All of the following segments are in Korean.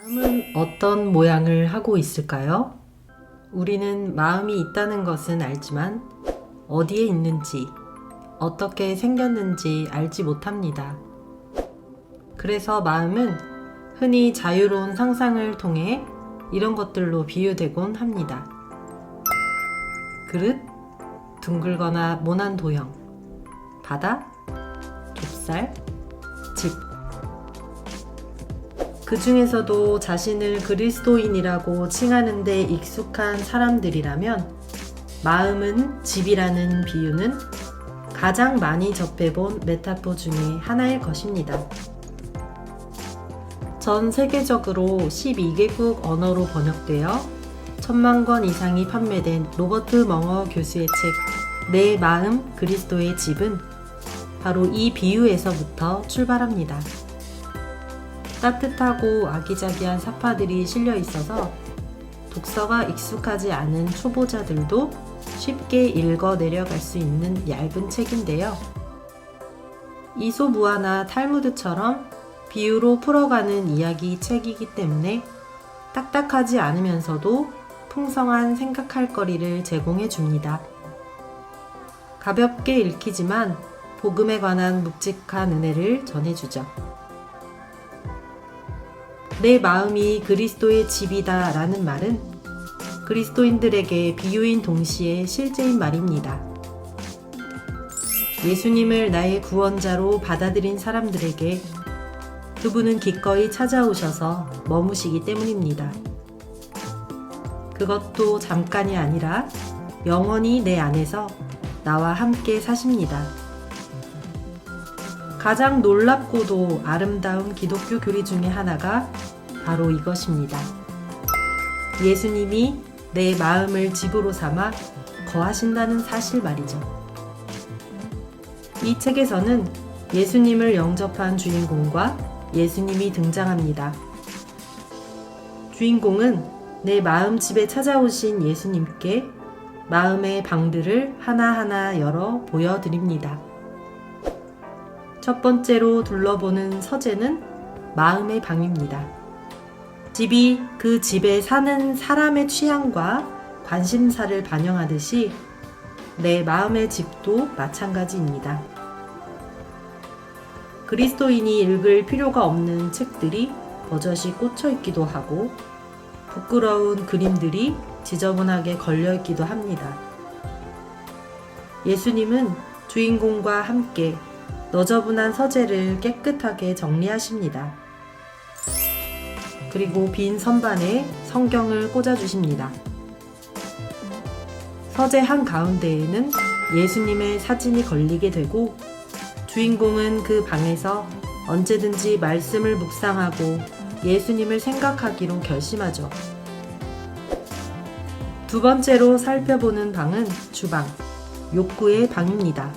마음은 어떤 모양을 하고 있을까요? 우리는 마음이 있다는 것은 알지만 어디에 있는지, 어떻게 생겼는지 알지 못합니다. 그래서 마음은 흔히 자유로운 상상을 통해 이런 것들로 비유되곤 합니다. 그릇, 둥글거나 모난 도형, 바다, 좁쌀, 집. 그 중에서도 자신을 그리스도인이라고 칭하는 데 익숙한 사람들이라면 마음은 집이라는 비유는 가장 많이 접해본 메타포 중에 하나일 것입니다. 전 세계적으로 12개국 언어로 번역되어 1000만 권 이상이 판매된 로버트 멍어 교수의 책 내 마음 그리스도의 집은 바로 이 비유에서부터 출발합니다. 따뜻하고 아기자기한 사파들이 실려 있어서 독서가 익숙하지 않은 초보자들도 쉽게 읽어 내려갈 수 있는 얇은 책인데요. 이솝우화나 탈무드처럼 비유로 풀어가는 이야기 책이기 때문에 딱딱하지 않으면서도 풍성한 생각할 거리를 제공해 줍니다. 가볍게 읽히지만 복음에 관한 묵직한 은혜를 전해주죠. 내 마음이 그리스도의 집이다 라는 말은 그리스도인들에게 비유인 동시에 실제인 말입니다. 예수님을 나의 구원자로 받아들인 사람들에게 그분은 기꺼이 찾아오셔서 머무시기 때문입니다. 그것도 잠깐이 아니라 영원히 내 안에서 나와 함께 사십니다. 가장 놀랍고도 아름다운 기독교 교리 중에 하나가 바로 이것입니다. 예수님이 내 마음을 집으로 삼아 거하신다는 사실 말이죠. 이 책에서는 예수님을 영접한 주인공과 예수님이 등장합니다. 주인공은 내 마음 집에 찾아오신 예수님께 마음의 방들을 하나하나 열어 보여드립니다. 첫 번째로 둘러보는 서재는 마음의 방입니다. 집이 그 집에 사는 사람의 취향과 관심사를 반영하듯이 내 마음의 집도 마찬가지입니다. 그리스도인이 읽을 필요가 없는 책들이 버젓이 꽂혀 있기도 하고 부끄러운 그림들이 지저분하게 걸려 있기도 합니다. 예수님은 주인공과 함께 너저분한 서재를 깨끗하게 정리하십니다. 그리고 빈 선반에 성경을 꽂아주십니다. 서재 한가운데에는 예수님의 사진이 걸리게 되고 주인공은 그 방에서 언제든지 말씀을 묵상하고 예수님을 생각하기로 결심하죠. 두 번째로 살펴보는 방은 주방, 욕구의 방입니다.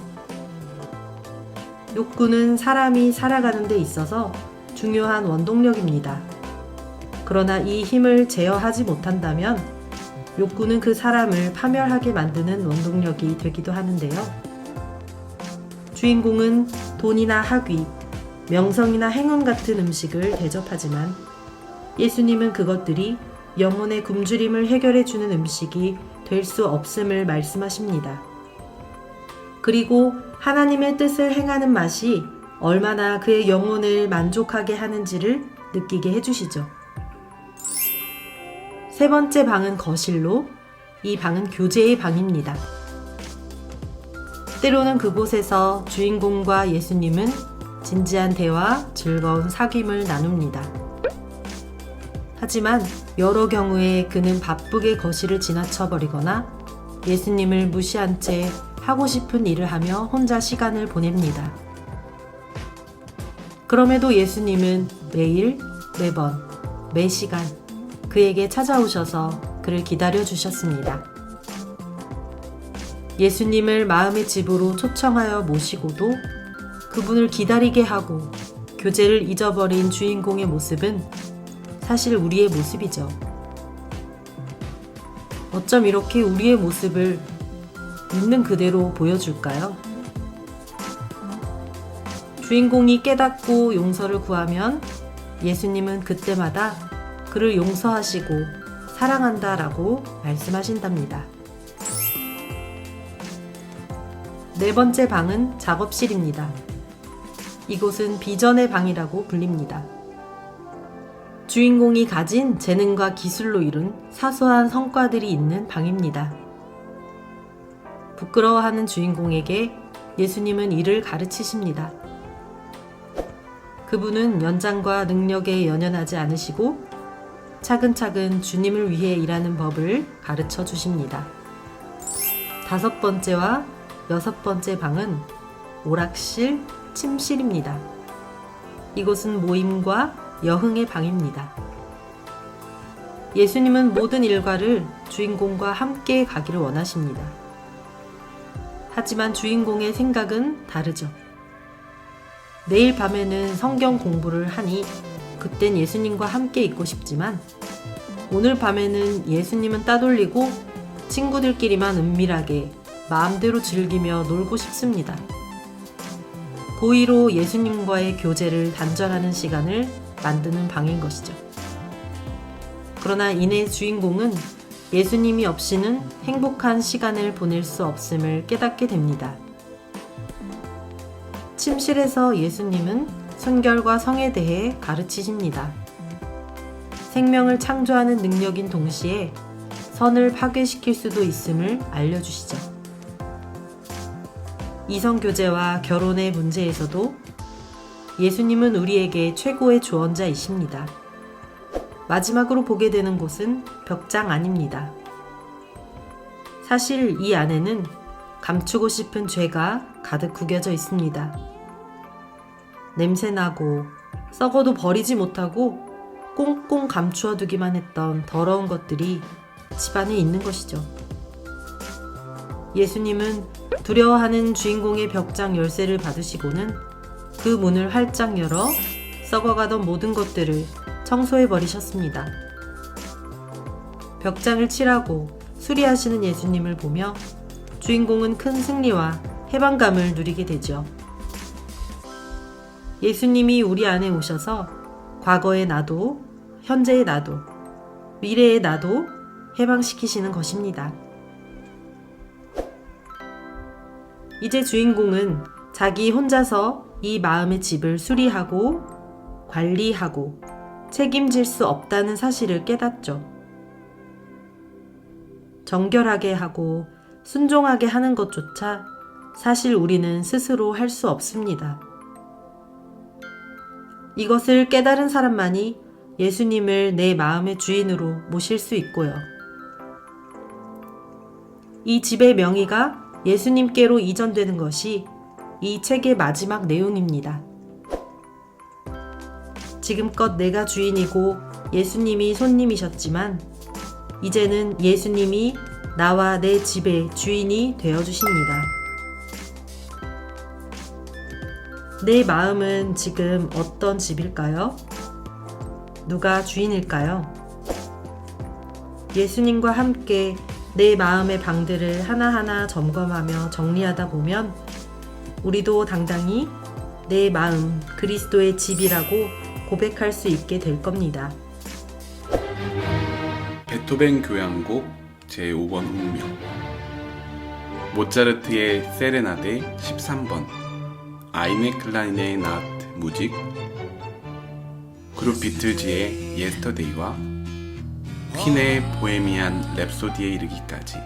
욕구는 사람이 살아가는 데 있어서 중요한 원동력입니다. 그러나 이 힘을 제어하지 못한다면 욕구는 그 사람을 파멸하게 만드는 원동력이 되기도 하는데요. 주인공은 돈이나 학위, 명성이나 행운 같은 음식을 대접하지만 예수님은 그것들이 영혼의 굶주림을 해결해주는 음식이 될 수 없음을 말씀하십니다. 그리고 하나님의 뜻을 행하는 맛이 얼마나 그의 영혼을 만족하게 하는지를 느끼게 해주시죠. 세 번째 방은 거실로, 이 방은 교제의 방입니다. 때로는 그곳에서 주인공과 예수님은 진지한 대화, 즐거운 사귐을 나눕니다. 하지만 여러 경우에 그는 바쁘게 거실을 지나쳐버리거나 예수님을 무시한 채 하고 싶은 일을 하며 혼자 시간을 보냅니다. 그럼에도 예수님은 매일, 매번, 매시간 그에게 찾아오셔서 그를 기다려 주셨습니다. 예수님을 마음의 집으로 초청하여 모시고도 그분을 기다리게 하고 교제를 잊어버린 주인공의 모습은 사실 우리의 모습이죠. 어쩜 이렇게 우리의 모습을 있는 그대로 보여줄까요? 주인공이 깨닫고 용서를 구하면 예수님은 그때마다 그를 용서하시고 사랑한다라고 말씀하신답니다. 네 번째 방은 작업실입니다. 이곳은 비전의 방이라고 불립니다. 주인공이 가진 재능과 기술로 이룬 사소한 성과들이 있는 방입니다. 부끄러워하는 주인공에게 예수님은 이를 가르치십니다. 그분은 연장과 능력에 연연하지 않으시고 차근차근 주님을 위해 일하는 법을 가르쳐 주십니다. 다섯 번째와 여섯 번째 방은 오락실, 침실입니다. 이곳은 모임과 여흥의 방입니다. 예수님은 모든 일과를 주인공과 함께 가기를 원하십니다. 하지만 주인공의 생각은 다르죠. 내일 밤에는 성경 공부를 하니 그땐 예수님과 함께 있고 싶지만 오늘 밤에는 예수님은 따돌리고 친구들끼리만 은밀하게 마음대로 즐기며 놀고 싶습니다. 고의로 예수님과의 교제를 단절하는 시간을 만드는 방인 것이죠. 그러나 이내 주인공은 예수님이 없이는 행복한 시간을 보낼 수 없음을 깨닫게 됩니다. 침실에서 예수님은 순결과 성에 대해 가르치십니다. 생명을 창조하는 능력인 동시에 선을 파괴시킬 수도 있음을 알려주시죠. 이성교제와 결혼의 문제에서도 예수님은 우리에게 최고의 조언자이십니다. 마지막으로 보게 되는 곳은 벽장 안입니다. 사실 이 안에는 감추고 싶은 죄가 가득 구겨져 있습니다. 냄새나고 썩어도 버리지 못하고 꽁꽁 감추어 두기만 했던 더러운 것들이 집안에 있는 것이죠. 예수님은 두려워하는 주인공의 벽장 열쇠를 받으시고는 그 문을 활짝 열어 썩어가던 모든 것들을 청소해 버리셨습니다. 벽장을 칠하고 수리하시는 예수님을 보며 주인공은 큰 승리와 해방감을 누리게 되죠. 예수님이 우리 안에 오셔서 과거의 나도, 현재의 나도, 미래의 나도 해방시키시는 것입니다. 이제 주인공은 자기 혼자서 이 마음의 집을 수리하고 관리하고 책임질 수 없다는 사실을 깨닫죠. 정결하게 하고 순종하게 하는 것조차 사실 우리는 스스로 할 수 없습니다. 이것을 깨달은 사람만이 예수님을 내 마음의 주인으로 모실 수 있고요. 이 집의 명의가 예수님께로 이전되는 것이 이 책의 마지막 내용입니다. 지금껏 내가 주인이고 예수님이 손님이셨지만 이제는 예수님이 나와 내 집의 주인이 되어주십니다. 내 마음은 지금 어떤 집일까요? 누가 주인일까요? 예수님과 함께 내 마음의 방들을 하나하나 점검하며 정리하다 보면 우리도 당당히 내 마음 그리스도의 집이라고 고백할 수 있게 될 겁니다. 베토벤 교향곡 제5번 운명, 모차르트의 세레나데 13번, 아이네 클라인의 나트 무직, 그룹 비틀즈의 예스터데이와 퀸의 보헤미안 랩소디에 이르기까지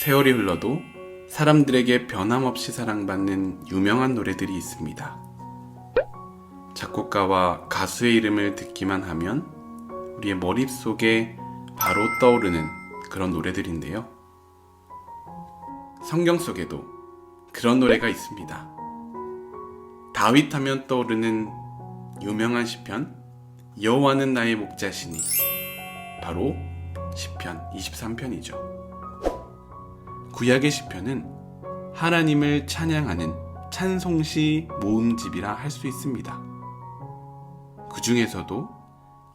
세월이 흘러도 사람들에게 변함없이 사랑받는 유명한 노래들이 있습니다. 작곡가와 가수의 이름을 듣기만 하면 우리의 머릿속에 바로 떠오르는 그런 노래들인데요. 성경 속에도 그런 노래가 있습니다. 다윗 하면 떠오르는 유명한 시편, 여호와는 나의 목자시니, 바로 시편 23편이죠. 구약의 시편은 하나님을 찬양하는 찬송시 모음집이라 할 수 있습니다. 그 중에서도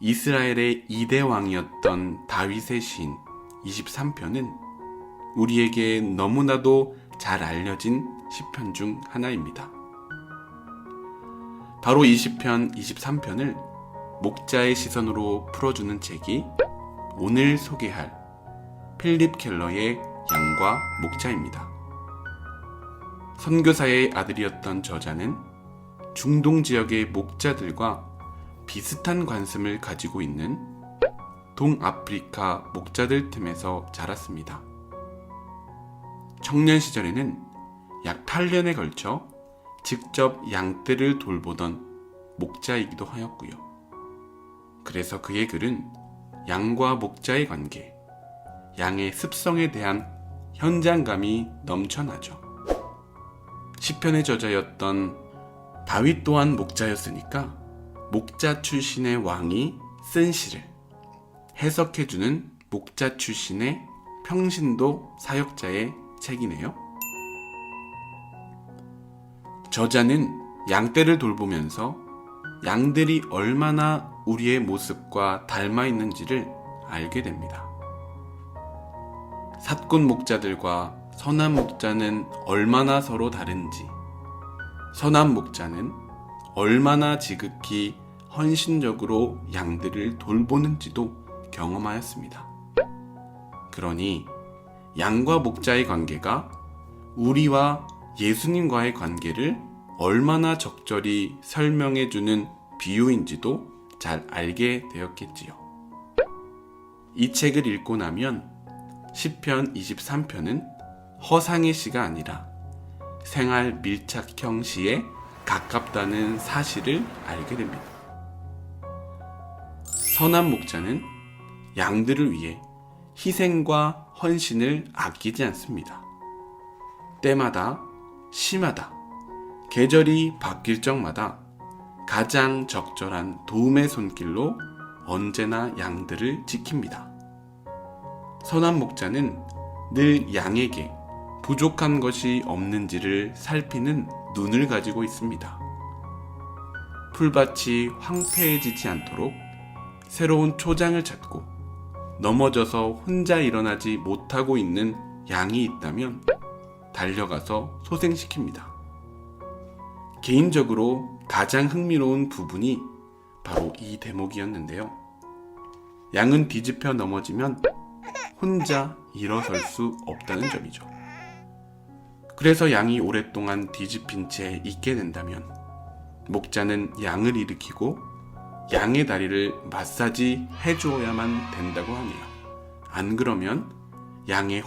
이스라엘의 2대 왕이었던 다윗의 시인 23편은 우리에게 너무나도 잘 알려진 시편 중 하나입니다. 바로 이 시편 23편을 목자의 시선으로 풀어주는 책이 오늘 소개할 필립 켈러의 양과 목자입니다. 선교사의 아들이었던 저자는 중동 지역의 목자들과 비슷한 관습을 가지고 있는 동아프리카 목자들 틈에서 자랐습니다. 청년 시절에는 약 8년에 걸쳐 직접 양떼를 돌보던 목자이기도 하였고요. 그래서 그의 글은 양과 목자의 관계, 양의 습성에 대한 현장감이 넘쳐나죠. 시편의 저자였던 다윗 또한 목자였으니까 목자 출신의 왕이 쓴 시를 해석해주는 목자 출신의 평신도 사역자의 책이네요. 저자는 양떼를 돌보면서 양들이 얼마나 우리의 모습과 닮아 있는지를 알게 됩니다. 삿군 목자들과 선한 목자는 얼마나 서로 다른지, 선한 목자는 얼마나 지극히 헌신적으로 양들을 돌보는지도 경험하였습니다. 그러니 양과 목자의 관계가 우리와 예수님과의 관계를 얼마나 적절히 설명해주는 비유인지도 잘 알게 되었겠지요. 이 책을 읽고 나면 시편 23편은 허상의 시가 아니라 생활 밀착형 시에 가깝다는 사실을 알게 됩니다. 선한 목자는 양들을 위해 희생과 헌신을 아끼지 않습니다. 때마다, 시마다, 계절이 바뀔 적마다 가장 적절한 도움의 손길로 언제나 양들을 지킵니다. 선한 목자는 늘 양에게 부족한 것이 없는지를 살피는 눈을 가지고 있습니다. 풀밭이 황폐해지지 않도록 새로운 초장을 찾고 넘어져서 혼자 일어나지 못하고 있는 양이 있다면 달려가서 소생시킵니다. 개인적으로 가장 흥미로운 부분이 바로 이 대목이었는데요. 양은 뒤집혀 넘어지면 혼자 일어설 수 없다는 점이죠. 그래서 양이 오랫동안 뒤집힌 채 있게 된다면 목자는 양을 일으키고 양의 다리를 마사지 해주어야만 된다고 하네요. 안 그러면 양의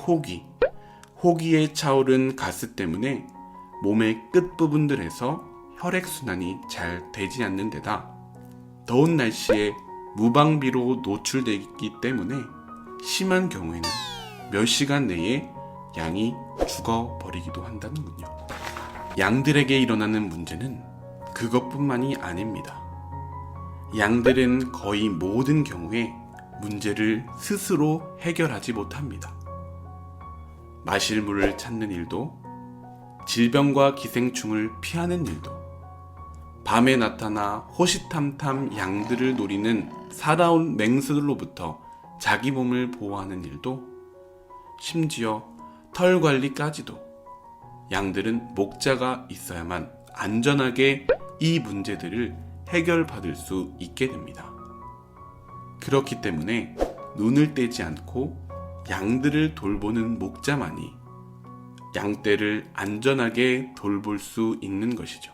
호기에 차오른 가스 때문에 몸의 끝부분들에서 혈액순환이 잘 되지 않는 데다 더운 날씨에 무방비로 노출되기 때문에 심한 경우에는 몇 시간 내에 양이 죽어버리기도 한다는군요. 양들에게 일어나는 문제는 그것뿐만이 아닙니다. 양들은 거의 모든 경우에 문제를 스스로 해결하지 못합니다. 마실 물을 찾는 일도, 질병과 기생충을 피하는 일도, 밤에 나타나 호시탐탐 양들을 노리는 살아온 맹수들로부터 자기 몸을 보호하는 일도, 심지어 털 관리까지도 양들은 목자가 있어야만 안전하게 이 문제들을 해결받을 수 있게 됩니다. 그렇기 때문에 눈을 떼지 않고 양들을 돌보는 목자만이 양떼를 안전하게 돌볼 수 있는 것이죠.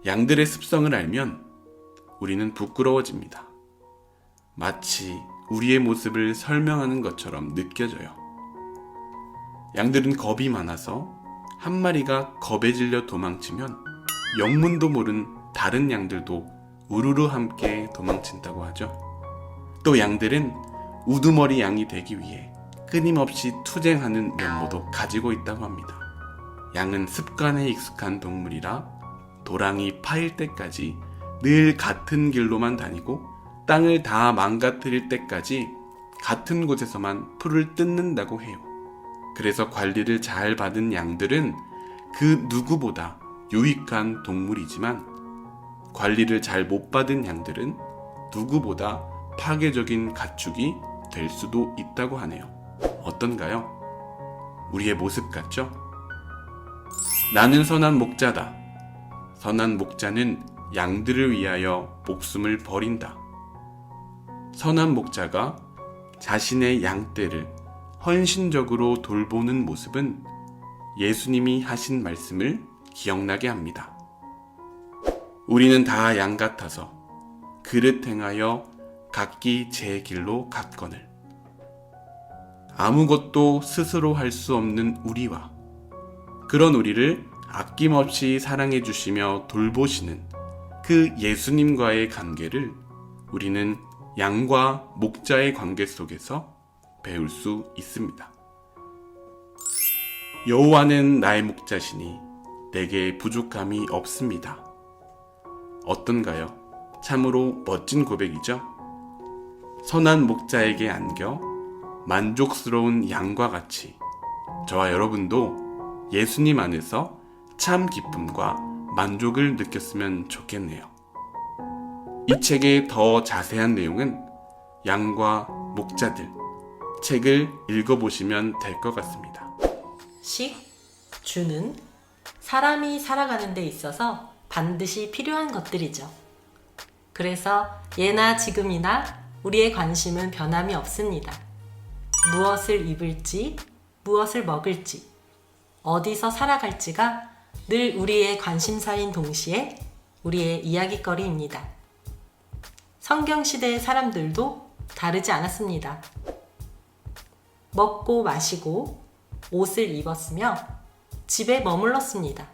양들의 습성을 알면 우리는 부끄러워집니다. 마치 우리의 모습을 설명하는 것처럼 느껴져요. 양들은 겁이 많아서 한 마리가 겁에 질려 도망치면 영문도 모른 다른 양들도 우르르 함께 도망친다고 하죠. 또 양들은 우두머리 양이 되기 위해 끊임없이 투쟁하는 면모도 가지고 있다고 합니다. 양은 습관에 익숙한 동물이라 도랑이 파일 때까지 늘 같은 길로만 다니고 땅을 다 망가뜨릴 때까지 같은 곳에서만 풀을 뜯는다고 해요. 그래서 관리를 잘 받은 양들은 그 누구보다 유익한 동물이지만 관리를 잘 못 받은 양들은 누구보다 파괴적인 가축이 될 수도 있다고 하네요. 어떤가요? 우리의 모습 같죠? 나는 선한 목자다. 선한 목자는 양들을 위하여 목숨을 버린다. 선한 목자가 자신의 양떼를 헌신적으로 돌보는 모습은 예수님이 하신 말씀을 기억나게 합니다. 우리는 다 양 같아서 그릇 행하여 각기 제 길로 갔거늘. 아무것도 스스로 할 수 없는 우리와 그런 우리를 아낌없이 사랑해 주시며 돌보시는 그 예수님과의 관계를 우리는 양과 목자의 관계 속에서 배울 수 있습니다. 여호와는 나의 목자시니 내게 부족함이 없습니다. 어떤가요? 참으로 멋진 고백이죠? 선한 목자에게 안겨 만족스러운 양과 같이 저와 여러분도 예수님 안에서 참 기쁨과 만족을 느꼈으면 좋겠네요. 이 책의 더 자세한 내용은 양과 목자들 책을 읽어보시면 될 것 같습니다. 식, 주는 사람이 살아가는 데 있어서 반드시 필요한 것들이죠. 그래서 예나 지금이나 우리의 관심은 변함이 없습니다. 무엇을 입을지, 무엇을 먹을지, 어디서 살아갈지가 늘 우리의 관심사인 동시에 우리의 이야깃거리입니다. 성경시대의 사람들도 다르지 않았습니다. 먹고 마시고 옷을 입었으며 집에 머물렀습니다.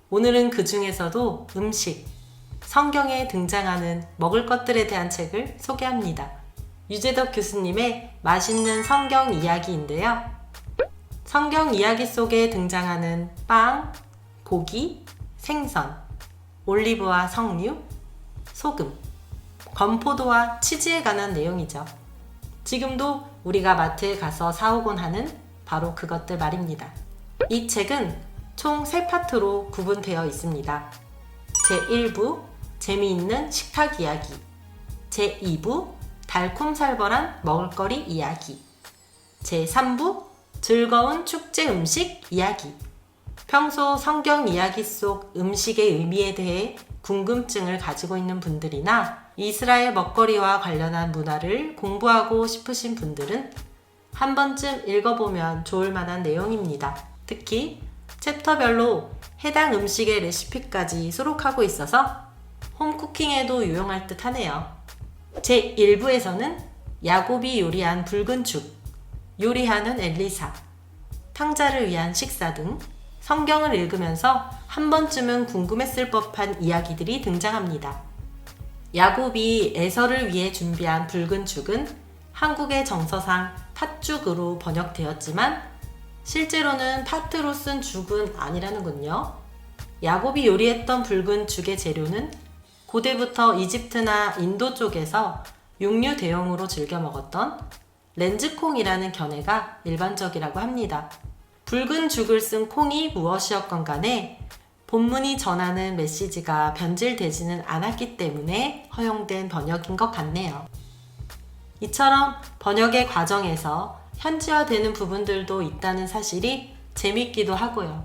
오늘은 그 중에서도 음식, 성경에 등장하는 먹을 것들에 대한 책을 소개합니다. 유재덕 교수님의 맛있는 성경 이야기인데요. 성경 이야기 속에 등장하는 빵, 고기, 생선, 올리브와 석류, 소금, 건포도와 치즈에 관한 내용이죠. 지금도 우리가 마트에 가서 사오곤 하는 바로 그것들 말입니다. 이 책은 총 3파트로 구분되어 있습니다. 제1부 재미있는 식탁 이야기, 제2부 달콤살벌한 먹을거리 이야기, 제3부 즐거운 축제 음식 이야기. 평소 성경 이야기 속 음식의 의미에 대해 궁금증을 가지고 있는 분들이나 이스라엘 먹거리와 관련한 문화를 공부하고 싶으신 분들은 한 번쯤 읽어보면 좋을 만한 내용입니다. 특히 챕터별로 해당 음식의 레시피까지 수록하고 있어서 홈쿠킹에도 유용할 듯 하네요. 제1부에서는 야곱이 요리한 붉은 죽, 요리하는 엘리사, 탕자를 위한 식사 등 성경을 읽으면서 한 번쯤은 궁금했을 법한 이야기들이 등장합니다. 야곱이 에서를 위해 준비한 붉은 죽은 한국의 정서상 팥죽으로 번역되었지만 실제로는 파트로 쓴 죽은 아니라는군요. 야곱이 요리했던 붉은 죽의 재료는 고대부터 이집트나 인도 쪽에서 육류 대용으로 즐겨 먹었던 렌즈콩이라는 견해가 일반적이라고 합니다. 붉은 죽을 쓴 콩이 무엇이었건 간에 본문이 전하는 메시지가 변질되지는 않았기 때문에 허용된 번역인 것 같네요. 이처럼 번역의 과정에서 현지화되는 부분들도 있다는 사실이 재밌기도 하고요.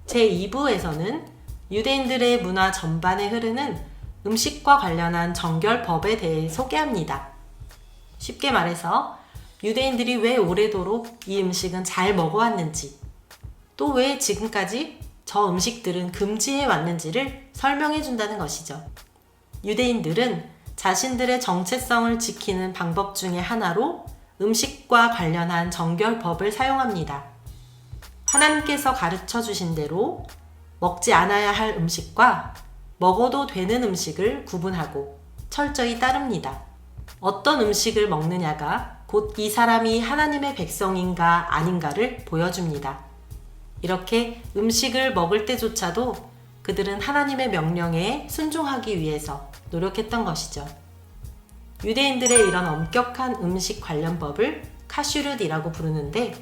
제2부에서는 유대인들의 문화 전반에 흐르는 음식과 관련한 정결법에 대해 소개합니다. 쉽게 말해서 유대인들이 왜 오래도록 이 음식은 잘 먹어왔는지, 또 왜 지금까지 저 음식들은 금지해 왔는지를 설명해 준다는 것이죠. 유대인들은 자신들의 정체성을 지키는 방법 중에 하나로 음식과 관련한 정결법을 사용합니다. 하나님께서 가르쳐 주신 대로 먹지 않아야 할 음식과 먹어도 되는 음식을 구분하고 철저히 따릅니다. 어떤 음식을 먹느냐가 곧 이 사람이 하나님의 백성인가 아닌가를 보여줍니다. 이렇게 음식을 먹을 때조차도 그들은 하나님의 명령에 순종하기 위해서 노력했던 것이죠. 유대인들의 이런 엄격한 음식 관련법을 카슈룻이라고 부르는데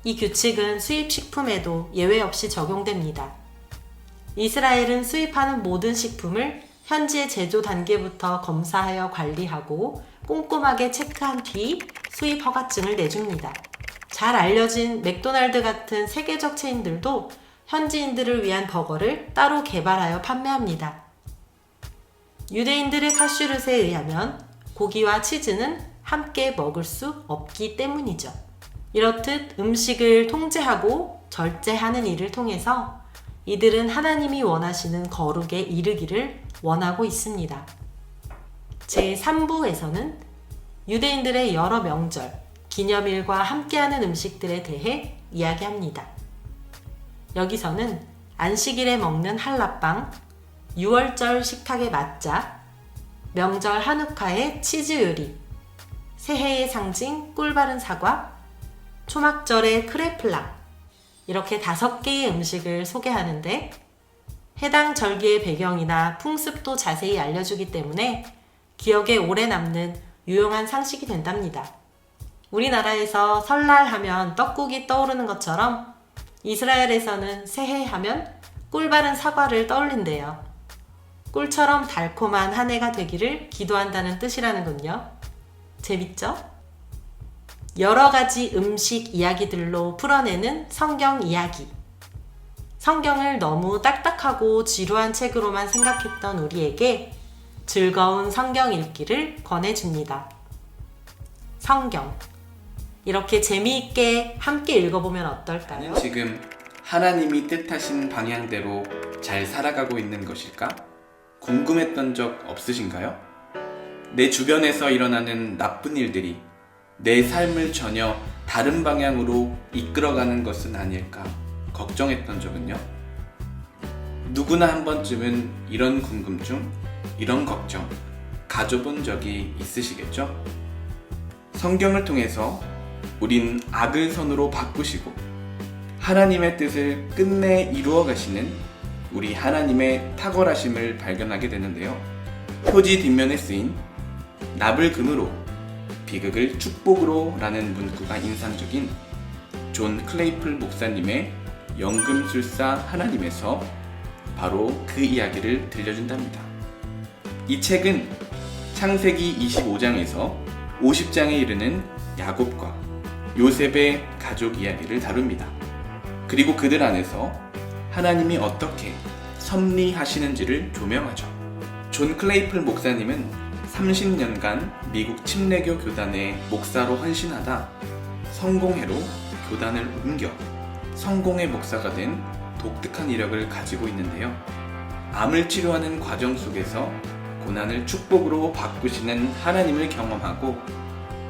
이 규칙은 수입 식품에도 예외 없이 적용됩니다. 이스라엘은 수입하는 모든 식품을 현지의 제조 단계부터 검사하여 관리하고 꼼꼼하게 체크한 뒤 수입 허가증을 내줍니다. 잘 알려진 맥도날드 같은 세계적 체인들도 현지인들을 위한 버거를 따로 개발하여 판매합니다. 유대인들의 카슈룻에 의하면 고기와 치즈는 함께 먹을 수 없기 때문이죠. 이렇듯 음식을 통제하고 절제하는 일을 통해서 이들은 하나님이 원하시는 거룩에 이르기를 원하고 있습니다. 제3부에서는 유대인들의 여러 명절, 기념일과 함께하는 음식들에 대해 이야기합니다. 여기서는 안식일에 먹는 할라빵, 6월절 식탁의 맛자, 명절 한우카의 치즈 요리, 새해의 상징 꿀바른 사과, 초막절의 크레플라, 이렇게 5개의 음식을 소개하는데 해당 절기의 배경이나 풍습도 자세히 알려주기 때문에 기억에 오래 남는 유용한 상식이 된답니다. 우리나라에서 설날 하면 떡국이 떠오르는 것처럼 이스라엘에서는 새해 하면 꿀바른 사과를 떠올린대요. 꿀처럼 달콤한 한 해가 되기를 기도한다는 뜻이라는군요. 재밌죠? 여러 가지 음식 이야기들로 풀어내는 성경 이야기. 성경을 너무 딱딱하고 지루한 책으로만 생각했던 우리에게 즐거운 성경 읽기를 권해줍니다. 성경. 이렇게 재미있게 함께 읽어보면 어떨까요? 지금 하나님이 뜻하신 방향대로 잘 살아가고 있는 것일까? 궁금했던 적 없으신가요? 내 주변에서 일어나는 나쁜 일들이 내 삶을 전혀 다른 방향으로 이끌어가는 것은 아닐까 걱정했던 적은요? 누구나 한 번쯤은 이런 궁금증, 이런 걱정 가져본 적이 있으시겠죠? 성경을 통해서 우린 악을 선으로 바꾸시고 하나님의 뜻을 끝내 이루어 가시는 우리 하나님의 탁월하심을 발견하게 되는데요. 표지 뒷면에 쓰인 납을 금으로 비극을 축복으로 라는 문구가 인상적인 존 클레이플 목사님의 연금술사 하나님에서 바로 그 이야기를 들려준답니다. 이 책은 창세기 25장에서 50장에 이르는 야곱과 요셉의 가족 이야기를 다룹니다. 그리고 그들 안에서 하나님이 어떻게 섭리하시는지를 조명하죠. 존 클레이플 목사님은 30년간 미국 침례교 교단의 목사로 헌신하다 성공회로 교단을 옮겨 성공의 목사가 된 독특한 이력을 가지고 있는데요. 암을 치료하는 과정 속에서 고난을 축복으로 바꾸시는 하나님을 경험하고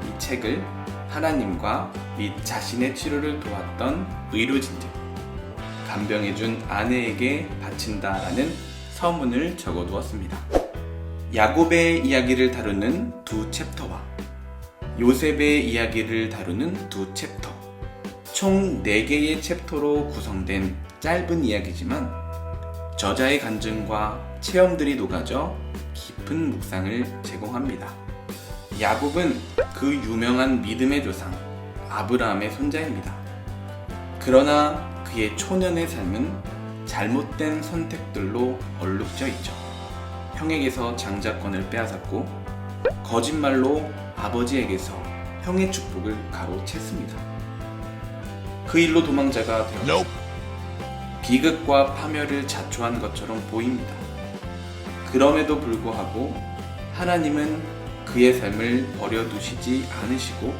이 책을 하나님과 및 자신의 치료를 도왔던 의료진들, 간병해준 아내에게 바친다라는 서문을 적어두었습니다. 야곱의 이야기를 다루는 두 챕터와 요셉의 이야기를 다루는 두 챕터, 총 4개의 챕터로 구성된 짧은 이야기지만 저자의 간증과 체험들이 녹아져 깊은 묵상을 제공합니다. 야곱은 그 유명한 믿음의 조상 아브라함의 손자입니다. 그러나 그의 초년의 삶은 잘못된 선택들로 얼룩져 있죠. 형에게서 장자권을 빼앗았고 거짓말로 아버지에게서 형의 축복을 가로챘습니다. 그 일로 도망자가 되었죠. 비극과 파멸을 자초한 것처럼 보입니다. 그럼에도 불구하고 하나님은 그의 삶을 버려두시지 않으시고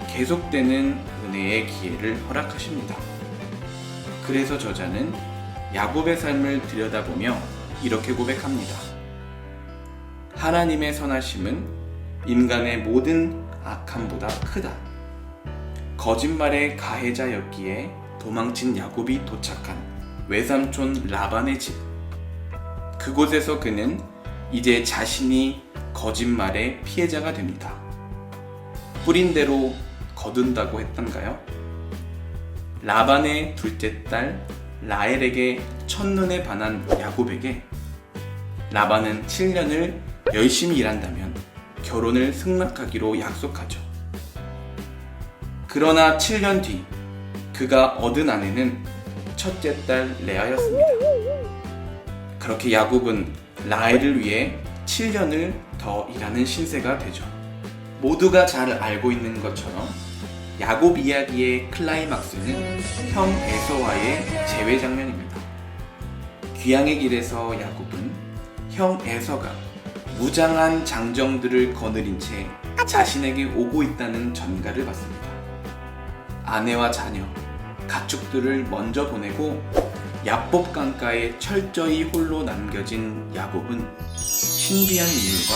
계속되는 은혜의 기회를 허락하십니다. 그래서 저자는 야곱의 삶을 들여다보며 이렇게 고백합니다. 하나님의 선하심은 인간의 모든 악함보다 크다. 거짓말의 가해자였기에 도망친 야곱이 도착한 외삼촌 라반의 집. 그곳에서 그는 이제 자신이 거짓말의 피해자가 됩니다. 뿌린 대로 거둔다고 했던가요? 라반의 둘째 딸 라헬에게 첫눈에 반한 야곱에게 라반은 7년을 열심히 일한다면 결혼을 승낙하기로 약속하죠. 그러나 7년 뒤 그가 얻은 아내는 첫째 딸 레아였습니다. 그렇게 야곱은 라헬을 위해 7년을 더 일하는 신세가 되죠. 모두가 잘 알고 있는 것처럼 야곱 이야기의 클라이막스는 형 에서와의 재회 장면입니다. 귀향의 길에서 야곱은 형 에서가 무장한 장정들을 거느린 채 자신에게 오고 있다는 전가를 받습니다. 아내와 자녀, 가축들을 먼저 보내고 야복 강가에 철저히 홀로 남겨진 야곱은 신비한 인물과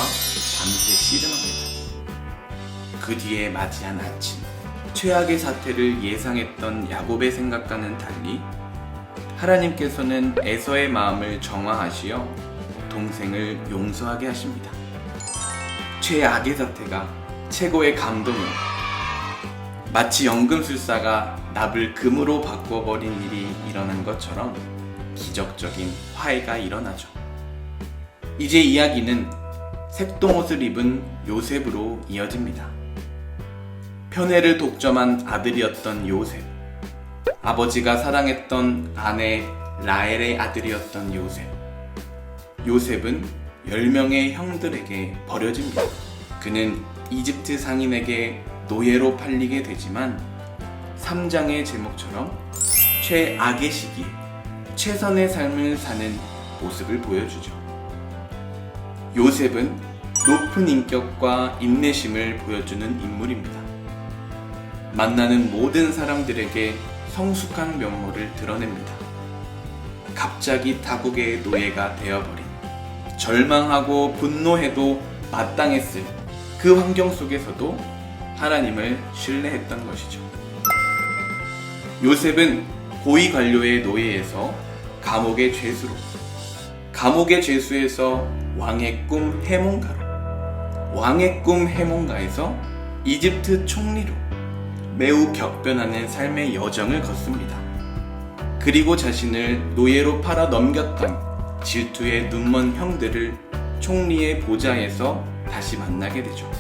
밤새 씨름합니다. 그 뒤에 맞이한 아침, 최악의 사태를 예상했던 야곱의 생각과는 달리 하나님께서는 에서의 마음을 정화하시어 동생을 용서하게 하십니다. 최악의 사태가 최고의 감동으로, 마치 연금술사가 납을 금으로 바꿔버린 일이 일어난 것처럼 기적적인 화해가 일어나죠. 이제 이야기는 색동옷을 입은 요셉으로 이어집니다. 편애를 독점한 아들이었던 요셉, 아버지가 사랑했던 아내 라헬의 아들이었던 요셉. 요셉은 10명의 형들에게 버려집니다. 그는 이집트 상인에게 노예로 팔리게 되지만 3장의 제목처럼 최악의 시기에 최선의 삶을 사는 모습을 보여주죠. 요셉은 높은 인격과 인내심을 보여주는 인물입니다. 만나는 모든 사람들에게 성숙한 면모를 드러냅니다. 갑자기 타국의 노예가 되어버린, 절망하고 분노해도 마땅했을 그 환경 속에서도 하나님을 신뢰했던 것이죠. 요셉은 고위 관료의 노예에서 감옥의 죄수로, 감옥의 죄수에서 왕의 꿈 해몽가로, 왕의 꿈 해몽가에서 이집트 총리로 매우 격변하는 삶의 여정을 걷습니다. 그리고 자신을 노예로 팔아 넘겼던 질투의 눈먼 형들을 총리의 보좌에서 다시 만나게 되죠.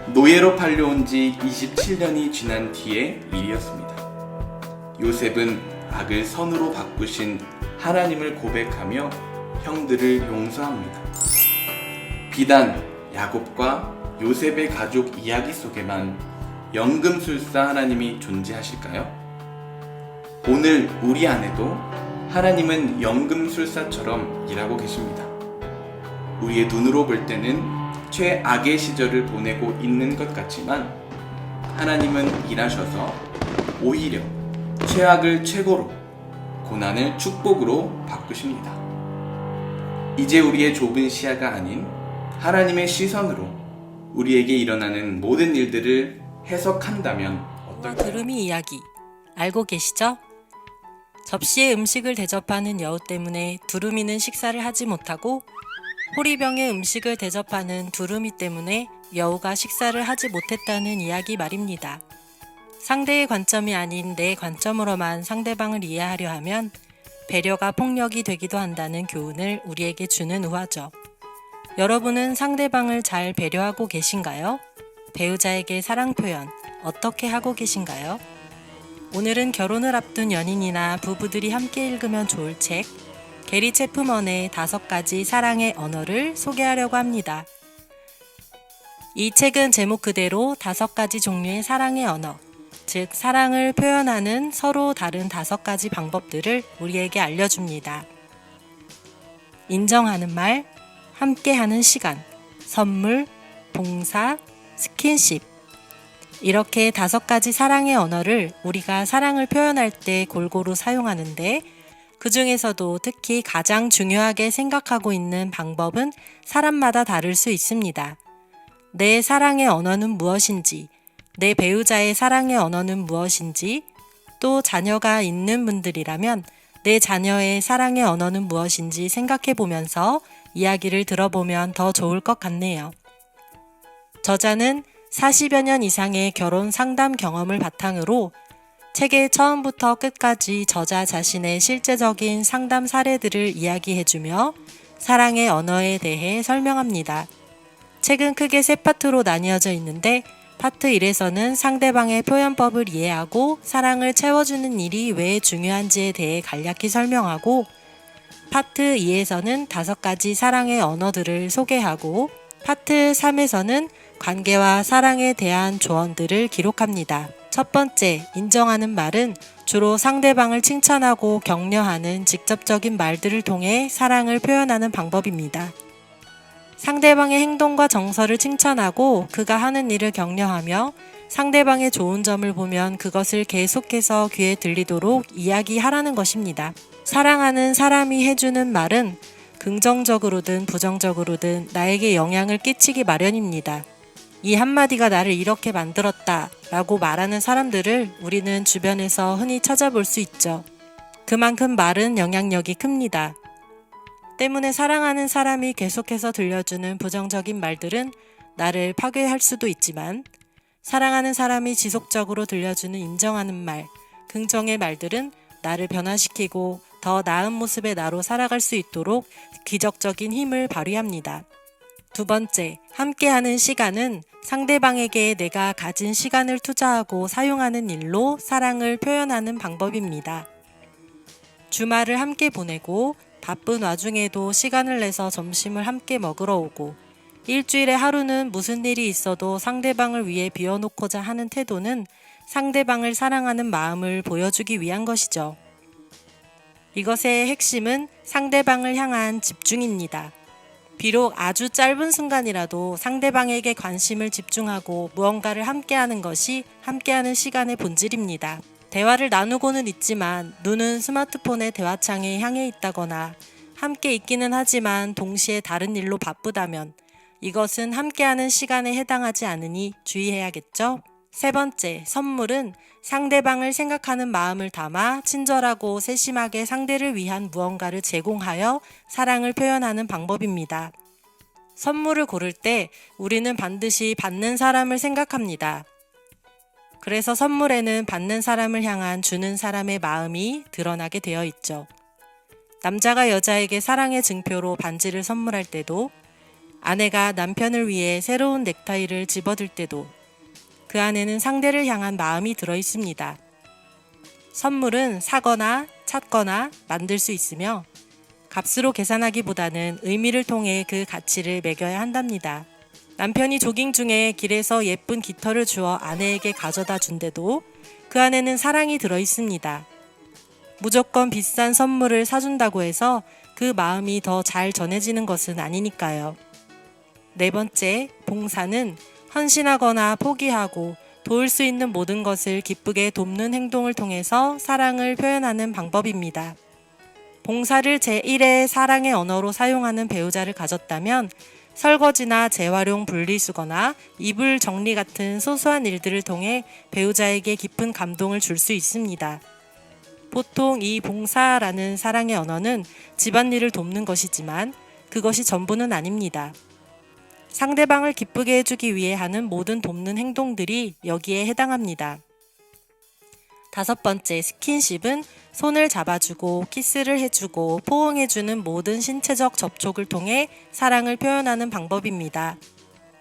노예로 팔려온 지 27년이 지난 뒤의 일이었습니다. 요셉은 악을 선으로 바꾸신 하나님을 고백하며 형들을 용서합니다. 비단 야곱과 요셉의 가족 이야기 속에만 연금술사 하나님이 존재하실까요? 오늘 우리 안에도 하나님은 연금술사처럼 일하고 계십니다. 우리의 눈으로 볼 때는 최악의 시절을 보내고 있는 것 같지만 하나님은 일하셔서 오히려 최악을 최고로, 고난을 축복으로 바꾸십니다. 이제 우리의 좁은 시야가 아닌 하나님의 시선으로 우리에게 일어나는 모든 일들을 해석한다면 어떨까요? 두루미 이야기 알고 계시죠? 접시에 음식을 대접하는 여우 때문에 두루미는 식사를 하지 못하고 호리병에 음식을 대접하는 두루미 때문에 여우가 식사를 하지 못했다는 이야기 말입니다. 상대의 관점이 아닌 내 관점으로만 상대방을 이해하려 하면 배려가 폭력이 되기도 한다는 교훈을 우리에게 주는 우화죠. 여러분은 상대방을 잘 배려하고 계신가요? 배우자에게 사랑 표현 어떻게 하고 계신가요? 오늘은 결혼을 앞둔 연인이나 부부들이 함께 읽으면 좋을 책 게리 체프먼의 5가지 사랑의 언어를 소개하려고 합니다. 이 책은 제목 그대로 5가지 종류의 사랑의 언어, 즉 사랑을 표현하는 서로 다른 5가지 방법들을 우리에게 알려줍니다. 인정하는 말, 함께하는 시간, 선물, 봉사, 스킨십. 이렇게 5가지 사랑의 언어를 우리가 사랑을 표현할 때 골고루 사용하는데 그 중에서도 특히 가장 중요하게 생각하고 있는 방법은 사람마다 다를 수 있습니다. 내 사랑의 언어는 무엇인지, 내 배우자의 사랑의 언어는 무엇인지, 또 자녀가 있는 분들이라면 내 자녀의 사랑의 언어는 무엇인지 생각해 보면서 이야기를 들어보면 더 좋을 것 같네요. 저자는 40여 년 이상의 결혼 상담 경험을 바탕으로 책의 처음부터 끝까지 저자 자신의 실제적인 상담 사례들을 이야기해주며 사랑의 언어에 대해 설명합니다. 책은 크게 3파트로 나뉘어져 있는데 파트 1에서는 상대방의 표현법을 이해하고 사랑을 채워주는 일이 왜 중요한지에 대해 간략히 설명하고 파트 2에서는 5가지 사랑의 언어들을 소개하고 파트 3에서는 관계와 사랑에 대한 조언들을 기록합니다. 첫 번째, 인정하는 말은 주로 상대방을 칭찬하고 격려하는 직접적인 말들을 통해 사랑을 표현하는 방법입니다. 상대방의 행동과 정서를 칭찬하고 그가 하는 일을 격려하며 상대방의 좋은 점을 보면 그것을 계속해서 귀에 들리도록 이야기하라는 것입니다. 사랑하는 사람이 해주는 말은 긍정적으로든 부정적으로든 나에게 영향을 끼치기 마련입니다. 이 한마디가 나를 이렇게 만들었다 라고 말하는 사람들을 우리는 주변에서 흔히 찾아볼 수 있죠. 그만큼 말은 영향력이 큽니다. 때문에 사랑하는 사람이 계속해서 들려주는 부정적인 말들은 나를 파괴할 수도 있지만, 사랑하는 사람이 지속적으로 들려주는 인정하는 말, 긍정의 말들은 나를 변화시키고 더 나은 모습의 나로 살아갈 수 있도록 기적적인 힘을 발휘합니다. 두 번째, 함께하는 시간은 상대방에게 내가 가진 시간을 투자하고 사용하는 일로 사랑을 표현하는 방법입니다. 주말을 함께 보내고 바쁜 와중에도 시간을 내서 점심을 함께 먹으러 오고, 일주일에 하루는 무슨 일이 있어도 상대방을 위해 비워놓고자 하는 태도는 상대방을 사랑하는 마음을 보여주기 위한 것이죠. 이것의 핵심은 상대방을 향한 집중입니다. 비록 아주 짧은 순간이라도 상대방에게 관심을 집중하고 무언가를 함께하는 것이 함께하는 시간의 본질입니다. 대화를 나누고는 있지만 눈은 스마트폰의 대화창에 향해 있다거나 함께 있기는 하지만 동시에 다른 일로 바쁘다면 이것은 함께하는 시간에 해당하지 않으니 주의해야겠죠? 세 번째, 선물은 상대방을 생각하는 마음을 담아 친절하고 세심하게 상대를 위한 무언가를 제공하여 사랑을 표현하는 방법입니다. 선물을 고를 때 우리는 반드시 받는 사람을 생각합니다. 그래서 선물에는 받는 사람을 향한 주는 사람의 마음이 드러나게 되어 있죠. 남자가 여자에게 사랑의 증표로 반지를 선물할 때도, 아내가 남편을 위해 새로운 넥타이를 집어들 때도 그 안에는 상대를 향한 마음이 들어 있습니다. 선물은 사거나 찾거나 만들 수 있으며 값으로 계산하기보다는 의미를 통해 그 가치를 매겨야 한답니다. 남편이 조깅 중에 길에서 예쁜 깃털을 주어 아내에게 가져다 준데도 그 안에는 사랑이 들어 있습니다. 무조건 비싼 선물을 사준다고 해서 그 마음이 더 잘 전해지는 것은 아니니까요. 네 번째, 봉사는 헌신하거나 포기하고 도울 수 있는 모든 것을 기쁘게 돕는 행동을 통해서 사랑을 표현하는 방법입니다. 봉사를 제1의 사랑의 언어로 사용하는 배우자를 가졌다면 설거지나 재활용 분리수거나 이불 정리 같은 소소한 일들을 통해 배우자에게 깊은 감동을 줄 수 있습니다. 보통 이 봉사라는 사랑의 언어는 집안일을 돕는 것이지만 그것이 전부는 아닙니다. 상대방을 기쁘게 해주기 위해 하는 모든 돕는 행동들이 여기에 해당합니다. 다섯 번째, 스킨십은 손을 잡아주고 키스를 해주고 포옹해주는 모든 신체적 접촉을 통해 사랑을 표현하는 방법입니다.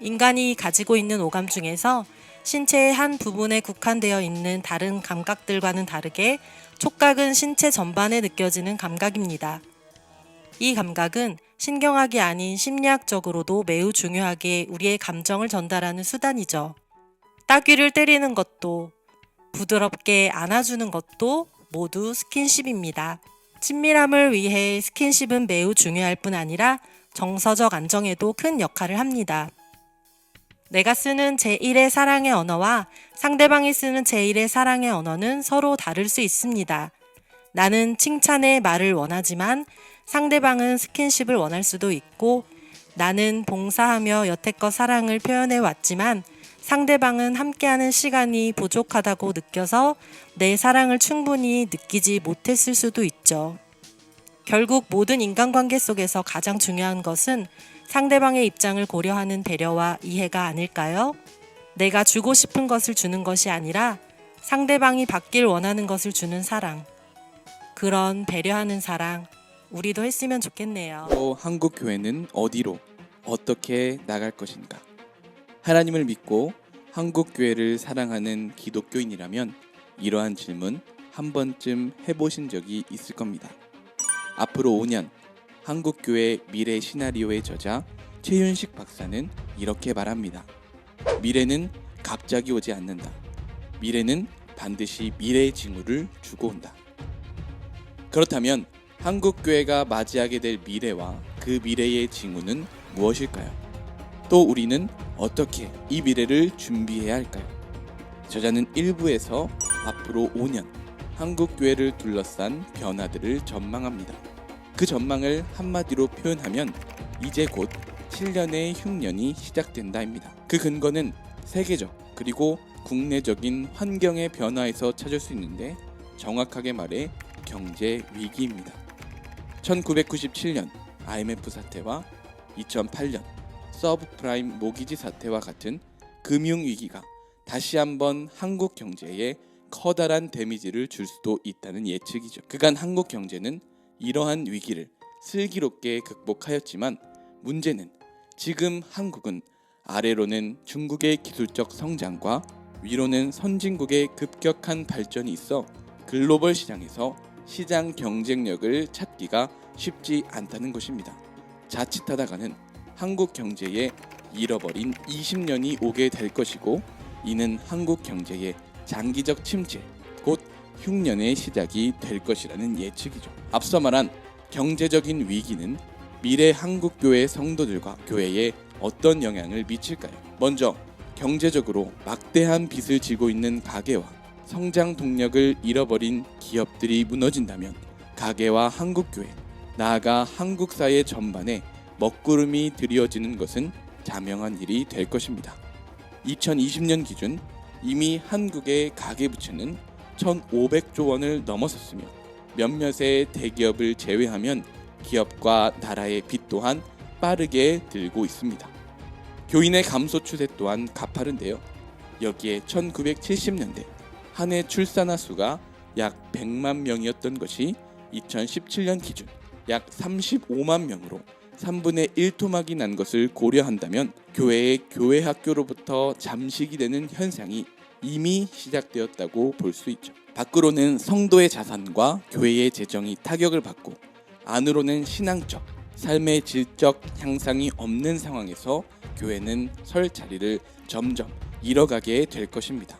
인간이 가지고 있는 오감 중에서 신체의 한 부분에 국한되어 있는 다른 감각들과는 다르게 촉각은 신체 전반에 느껴지는 감각입니다. 이 감각은 신경학이 아닌 심리학적으로도 매우 중요하게 우리의 감정을 전달하는 수단이죠. 따귀를 때리는 것도 부드럽게 안아주는 것도 모두 스킨십입니다. 친밀함을 위해 스킨십은 매우 중요할 뿐 아니라 정서적 안정에도 큰 역할을 합니다. 내가 쓰는 제1의 사랑의 언어와 상대방이 쓰는 제1의 사랑의 언어는 서로 다를 수 있습니다. 나는 칭찬의 말을 원하지만 상대방은 스킨십을 원할 수도 있고, 나는 봉사하며 여태껏 사랑을 표현해 왔지만 상대방은 함께하는 시간이 부족하다고 느껴서 내 사랑을 충분히 느끼지 못했을 수도 있죠. 결국 모든 인간관계 속에서 가장 중요한 것은 상대방의 입장을 고려하는 배려와 이해가 아닐까요? 내가 주고 싶은 것을 주는 것이 아니라 상대방이 받길 원하는 것을 주는 사랑. 그런 배려하는 사랑, 우리도 했으면 좋겠네요. 또 한국 교회는 어디로 어떻게 나갈 것인가? 하나님을 믿고 한국 교회를 사랑하는 기독교인이라면 이러한 질문 한 번쯤 해보신 적이 있을 겁니다. 앞으로 5년 한국 교회 미래 시나리오의 저자 최윤식 박사는 이렇게 말합니다. 미래는 갑자기 오지 않는다. 미래는 반드시 미래의 징후를 주고 온다. 그렇다면 한국교회가 맞이하게 될 미래와 그 미래의 징후는 무엇일까요? 또 우리는 어떻게 이 미래를 준비해야 할까요? 저자는 1부에서 앞으로 5년 한국교회를 둘러싼 변화들을 전망합니다. 그 전망을 한마디로 표현하면 이제 곧 7년의 흉년이 시작된다입니다. 그 근거는 세계적 그리고 국내적인 환경의 변화에서 찾을 수 있는데 정확하게 말해 경제 위기입니다. 1997년 IMF 사태와 2008년 서브프라임 모기지 사태와 같은 금융위기가 다시 한번 한국 경제에 커다란 데미지를 줄 수도 있다는 예측이죠. 그간 한국 경제는 이러한 위기를 슬기롭게 극복하였지만 문제는 지금 한국은 아래로는 중국의 기술적 성장과 위로는 선진국의 급격한 발전이 있어 글로벌 시장에서 시장 경쟁력을 찾기가 쉽지 않다는 것입니다. 자칫하다가는 한국 경제에 잃어버린 20년이 오게 될 것이고 이는 한국 경제의 장기적 침체, 곧 흉년의 시작이 될 것이라는 예측이죠. 앞서 말한 경제적인 위기는 미래 한국교회 성도들과 교회에 어떤 영향을 미칠까요? 먼저 경제적으로 막대한 빚을 지고 있는 가계와 성장 동력을 잃어버린 기업들이 무너진다면 가계와 한국교회, 나아가 한국 사회 전반에 먹구름이 드리워지는 것은 자명한 일이 될 것입니다. 2020년 기준 이미 한국의 가계부채는 1,500조 원을 넘어섰으며 몇몇의 대기업을 제외하면 기업과 나라의 빚 또한 빠르게 늘고 있습니다. 교인의 감소 추세 또한 가파른데요. 여기에 1970년대 한 해 출산아 수가 약 100만 명이었던 것이 2017년 기준 약 35만 명으로 3분의 1 토막이 난 것을 고려한다면 교회의 교회 학교로부터 잠식이 되는 현상이 이미 시작되었다고 볼 수 있죠. 밖으로는 성도의 자산과 교회의 재정이 타격을 받고 안으로는 신앙적, 삶의 질적 향상이 없는 상황에서 교회는 설 자리를 점점 잃어가게 될 것입니다.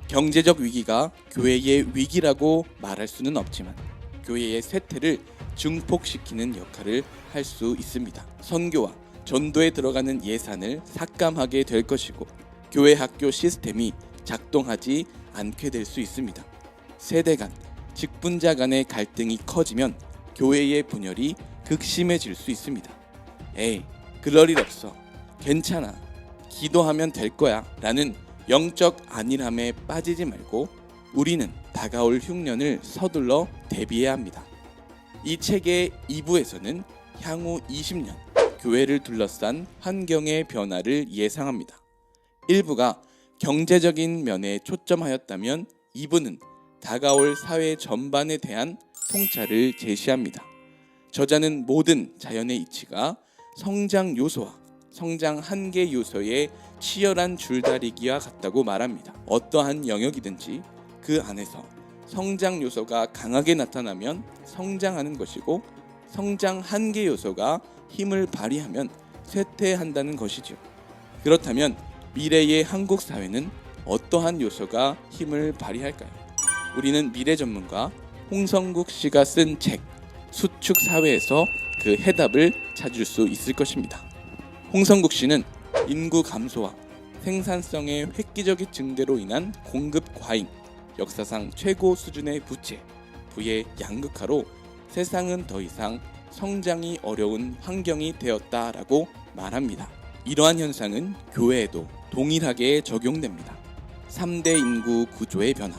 경제적 위기가 교회의 위기라고 말할 수는 없지만 교회의 쇠퇴를 증폭시키는 역할을 할 수 있습니다. 선교와 전도에 들어가는 예산을 삭감하게 될 것이고 교회 학교 시스템이 작동하지 않게 될 수 있습니다. 세대 간, 직분자 간의 갈등이 커지면 교회의 분열이 극심해질 수 있습니다. 에이, 그럴 일 없어. 괜찮아. 기도하면 될 거야. 라는 영적 안일함에 빠지지 말고 우리는 다가올 흉년을 서둘러 대비해야 합니다. 이 책의 2부에서는 향후 20년 교회를 둘러싼 환경의 변화를 예상합니다. 1부가 경제적인 면에 초점하였다면 2부는 다가올 사회 전반에 대한 통찰을 제시합니다. 저자는 모든 자연의 이치가 성장 요소와 성장 한계 요소의 치열한 줄다리기와 같다고 말합니다. 어떠한 영역이든지 그 안에서 성장 요소가 강하게 나타나면 성장하는 것이고 성장 한계 요소가 힘을 발휘하면 쇠퇴한다는 것이죠. 그렇다면 미래의 한국 사회는 어떠한 요소가 힘을 발휘할까요? 우리는 미래 전문가 홍성국 씨가 쓴 책 수축 사회에서 그 해답을 찾을 수 있을 것입니다. 홍성국 씨는 인구 감소와 생산성의 획기적인 증대로 인한 공급 과잉, 역사상 최고 수준의 부채, 부의 양극화로 세상은 더 이상 성장이 어려운 환경이 되었다라고 말합니다. 이러한 현상은 교회에도 동일하게 적용됩니다. 3대 인구 구조의 변화,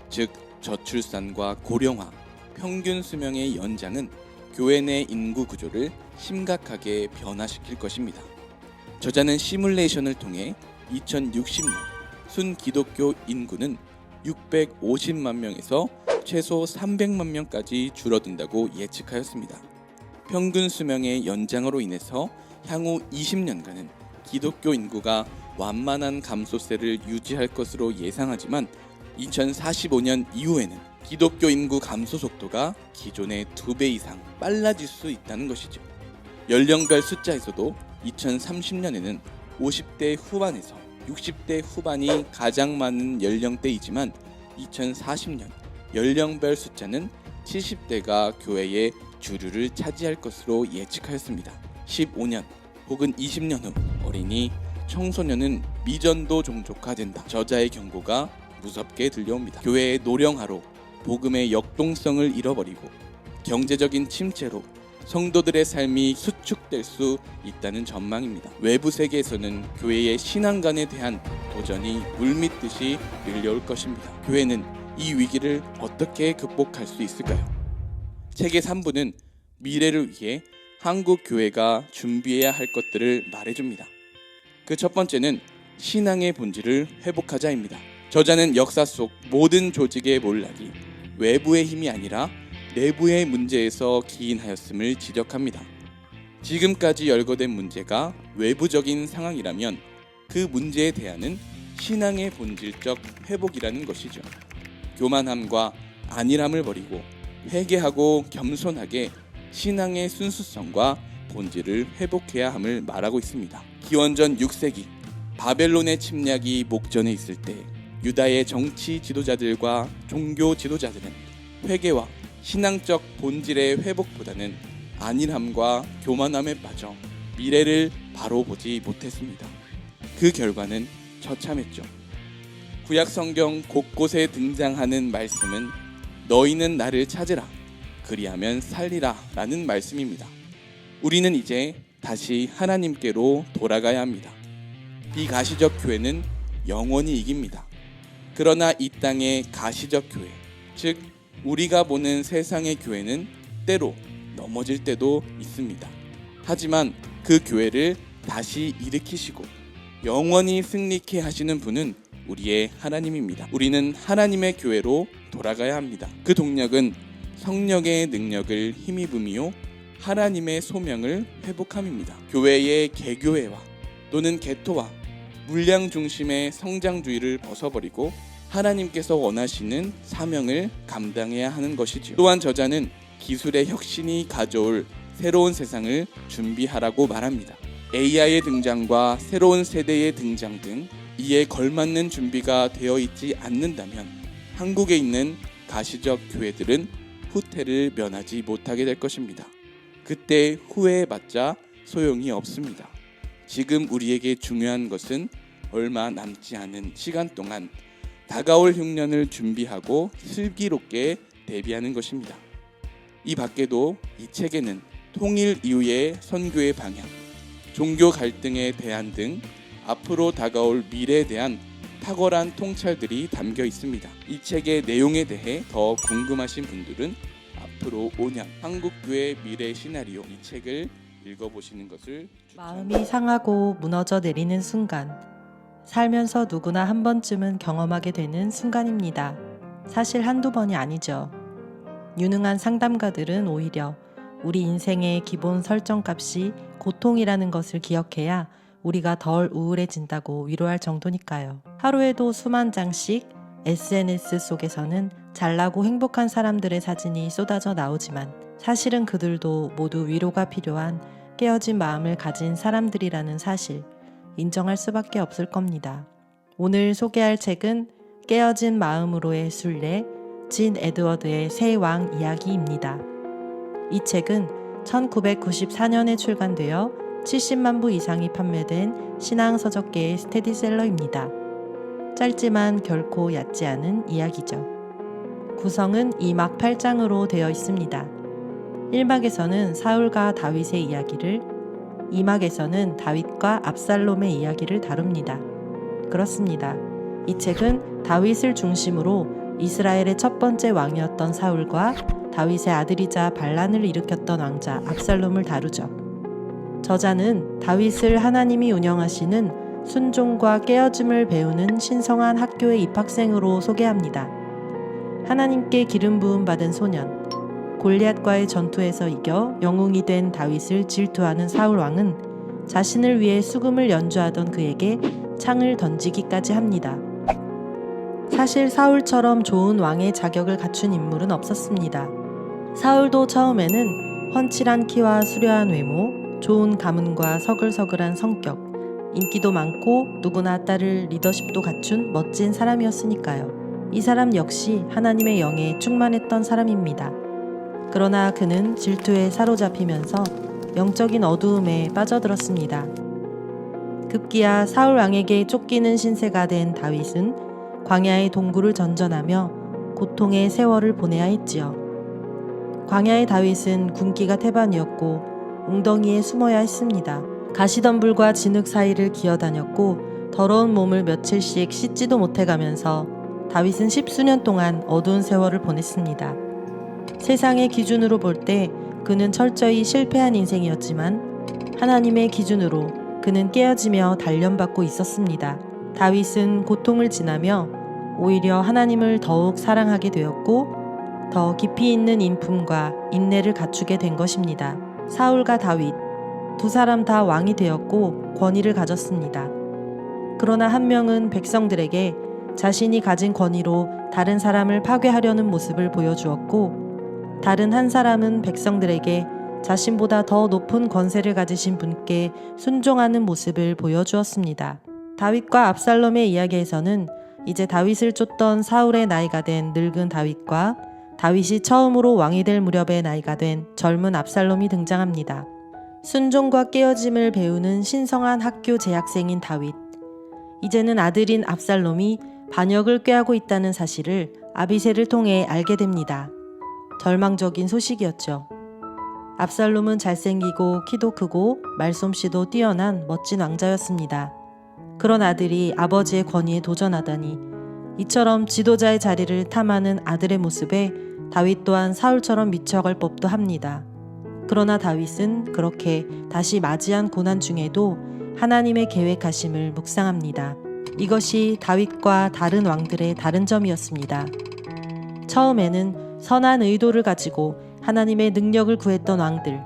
즉 저출산과 고령화, 평균 수명의 연장은 교회 내 인구 구조를 심각하게 변화시킬 것입니다. 저자는 시뮬레이션을 통해 2060년 순기독교 인구는 650만 명에서 최소 300만 명까지 줄어든다고 예측하였습니다. 평균 수명의 연장으로 인해서 향후 20년간은 기독교 인구가 완만한 감소세를 유지할 것으로 예상하지만 2045년 이후에는 기독교 인구 감소 속도가 기존의 2배 이상 빨라질 수 있다는 것이죠. 연령별 숫자에서도 2030년에는 50대 후반에서 60대 후반이 가장 많은 연령대이지만 2040년 연령별 숫자는 70대가 교회의 주류를 차지할 것으로 예측하였습니다. 15년 혹은 20년 후 어린이, 청소년은 미전도 종족화된다. 저자의 경고가 무섭게 들려옵니다. 교회의 노령화로 복음의 역동성을 잃어버리고 경제적인 침체로 성도들의 삶이 수축될 수 있다는 전망입니다. 외부 세계에서는 교회의 신앙관에 대한 도전이 물밀듯이 밀려올 것입니다. 교회는 이 위기를 어떻게 극복할 수 있을까요? 책의 3부는 미래를 위해 한국 교회가 준비해야 할 것들을 말해줍니다. 그 첫 번째는 신앙의 본질을 회복하자입니다. 저자는 역사 속 모든 조직의 몰락이 외부의 힘이 아니라 내부의 문제에서 기인하였음을 지적합니다. 지금까지 열거된 문제가 외부적인 상황이라면 그 문제에 대한은 신앙의 본질적 회복이라는 것이죠. 교만함과 안일함을 버리고 회개하고 겸손하게 신앙의 순수성과 본질을 회복해야 함을 말하고 있습니다. 기원전 6세기 바벨론의 침략이 목전에 있을 때 유다의 정치 지도자들과 종교 지도자들은 회개와 신앙적 본질의 회복보다는 안일함과 교만함에 빠져 미래를 바로 보지 못했습니다. 그 결과는 처참했죠. 구약 성경 곳곳에 등장하는 말씀은 너희는 나를 찾으라 그리하면 살리라 라는 말씀입니다. 우리는 이제 다시 하나님께로 돌아가야 합니다. 비가시적 교회는 영원히 이깁니다. 그러나 이 땅의 가시적 교회, 즉 우리가 보는 세상의 교회는 때로 넘어질 때도 있습니다. 하지만 그 교회를 다시 일으키시고 영원히 승리케 하시는 분은 우리의 하나님입니다. 우리는 하나님의 교회로 돌아가야 합니다. 그 동력은 성령의 능력을 힘입음이요 하나님의 소명을 회복함입니다. 교회의 개교회와 또는 개토와 물량 중심의 성장주의를 벗어버리고 하나님께서 원하시는 사명을 감당해야 하는 것이지요. 또한 저자는 기술의 혁신이 가져올 새로운 세상을 준비하라고 말합니다. AI의 등장과 새로운 세대의 등장 등 이에 걸맞는 준비가 되어 있지 않는다면 한국에 있는 가시적 교회들은 후퇴를 면하지 못하게 될 것입니다. 그때 후회해봤자 소용이 없습니다. 지금 우리에게 중요한 것은 얼마 남지 않은 시간 동안 다가올 흉년을 준비하고 슬기롭게 대비하는 것입니다. 이 밖에도 이 책에는 통일 이후의 선교의 방향, 종교 갈등의 대안 등 앞으로 다가올 미래에 대한 탁월한 통찰들이 담겨 있습니다. 이 책의 내용에 대해 더 궁금하신 분들은 앞으로 5년 한국교회 미래 시나리오 이 책을 읽어보시는 것을 마음이 상하고 무너져 내리는 순간, 살면서 누구나 한 번쯤은 경험하게 되는 순간입니다. 사실 한두 번이 아니죠. 유능한 상담가들은 오히려 우리 인생의 기본 설정값이 고통이라는 것을 기억해야 우리가 덜 우울해진다고 위로할 정도니까요. 하루에도 수만 장씩 SNS 속에서는 잘나고 행복한 사람들의 사진이 쏟아져 나오지만 사실은 그들도 모두 위로가 필요한 깨어진 마음을 가진 사람들이라는 사실 인정할 수밖에 없을 겁니다. 오늘 소개할 책은 깨어진 마음으로의 순례, 진 에드워드의 새 왕 이야기입니다. 이 책은 1994년에 출간되어 70만 부 이상이 판매된 신앙서적계의 스테디셀러입니다. 짧지만 결코 얕지 않은 이야기죠. 구성은 2막 8장으로 되어 있습니다. 1막에서는 사울과 다윗의 이야기를, 2막에서는 다윗과 압살롬의 이야기를 다룹니다. 그렇습니다. 이 책은 다윗을 중심으로 이스라엘의 첫 번째 왕이었던 사울과 다윗의 아들이자 반란을 일으켰던 왕자 압살롬을 다루죠. 저자는 다윗을 하나님이 운영하시는 순종과 깨어짐을 배우는 신성한 학교의 입학생으로 소개합니다. 하나님께 기름 부음 받은 소년, 골리앗과의 전투에서 이겨 영웅이 된 다윗을 질투하는 사울 왕은 자신을 위해 수금을 연주하던 그에게 창을 던지기까지 합니다. 사실 사울처럼 좋은 왕의 자격을 갖춘 인물은 없었습니다. 사울도 처음에는 훤칠한 키와 수려한 외모, 좋은 가문과 서글서글한 성격, 인기도 많고 누구나 따를 리더십도 갖춘 멋진 사람이었으니까요. 이 사람 역시 하나님의 영에 충만했던 사람입니다. 그러나 그는 질투에 사로잡히면서 영적인 어두움에 빠져들었습니다. 급기야 사울 왕에게 쫓기는 신세가 된 다윗은 광야의 동굴을 전전하며 고통의 세월을 보내야 했지요. 광야의 다윗은 굶기가 태반이었고 웅덩이에 숨어야 했습니다. 가시덤불과 진흙 사이를 기어다녔고 더러운 몸을 며칠씩 씻지도 못해가면서 다윗은 10수년 동안 어두운 세월을 보냈습니다. 세상의 기준으로 볼 때 그는 철저히 실패한 인생이었지만 하나님의 기준으로 그는 깨어지며 단련받고 있었습니다. 다윗은 고통을 지나며 오히려 하나님을 더욱 사랑하게 되었고 더 깊이 있는 인품과 인내를 갖추게 된 것입니다. 사울과 다윗 두 사람 다 왕이 되었고 권위를 가졌습니다. 그러나 한 명은 백성들에게 자신이 가진 권위로 다른 사람을 파괴하려는 모습을 보여주었고 다른 한 사람은 백성들에게 자신보다 더 높은 권세를 가지신 분께 순종하는 모습을 보여주었습니다. 다윗과 압살롬의 이야기에서는 이제 다윗을 쫓던 사울의 나이가 된 늙은 다윗과 다윗이 처음으로 왕이 될 무렵의 나이가 된 젊은 압살롬이 등장합니다. 순종과 깨어짐을 배우는 신성한 학교 재학생인 다윗. 이제는 아들인 압살롬이 반역을 꾀하고 있다는 사실을 아비새를 통해 알게 됩니다. 절망적인 소식이었죠. 압살롬은 잘생기고 키도 크고 말솜씨도 뛰어난 멋진 왕자였습니다. 그런 아들이 아버지의 권위에 도전하다니 이처럼 지도자의 자리를 탐하는 아들의 모습에 다윗 또한 사울처럼 미쳐갈 법도 합니다. 그러나 다윗은 그렇게 다시 맞이한 고난 중에도 하나님의 계획하심을 묵상합니다. 이것이 다윗과 다른 왕들의 다른 점이었습니다. 처음에는 선한 의도를 가지고 하나님의 능력을 구했던 왕들.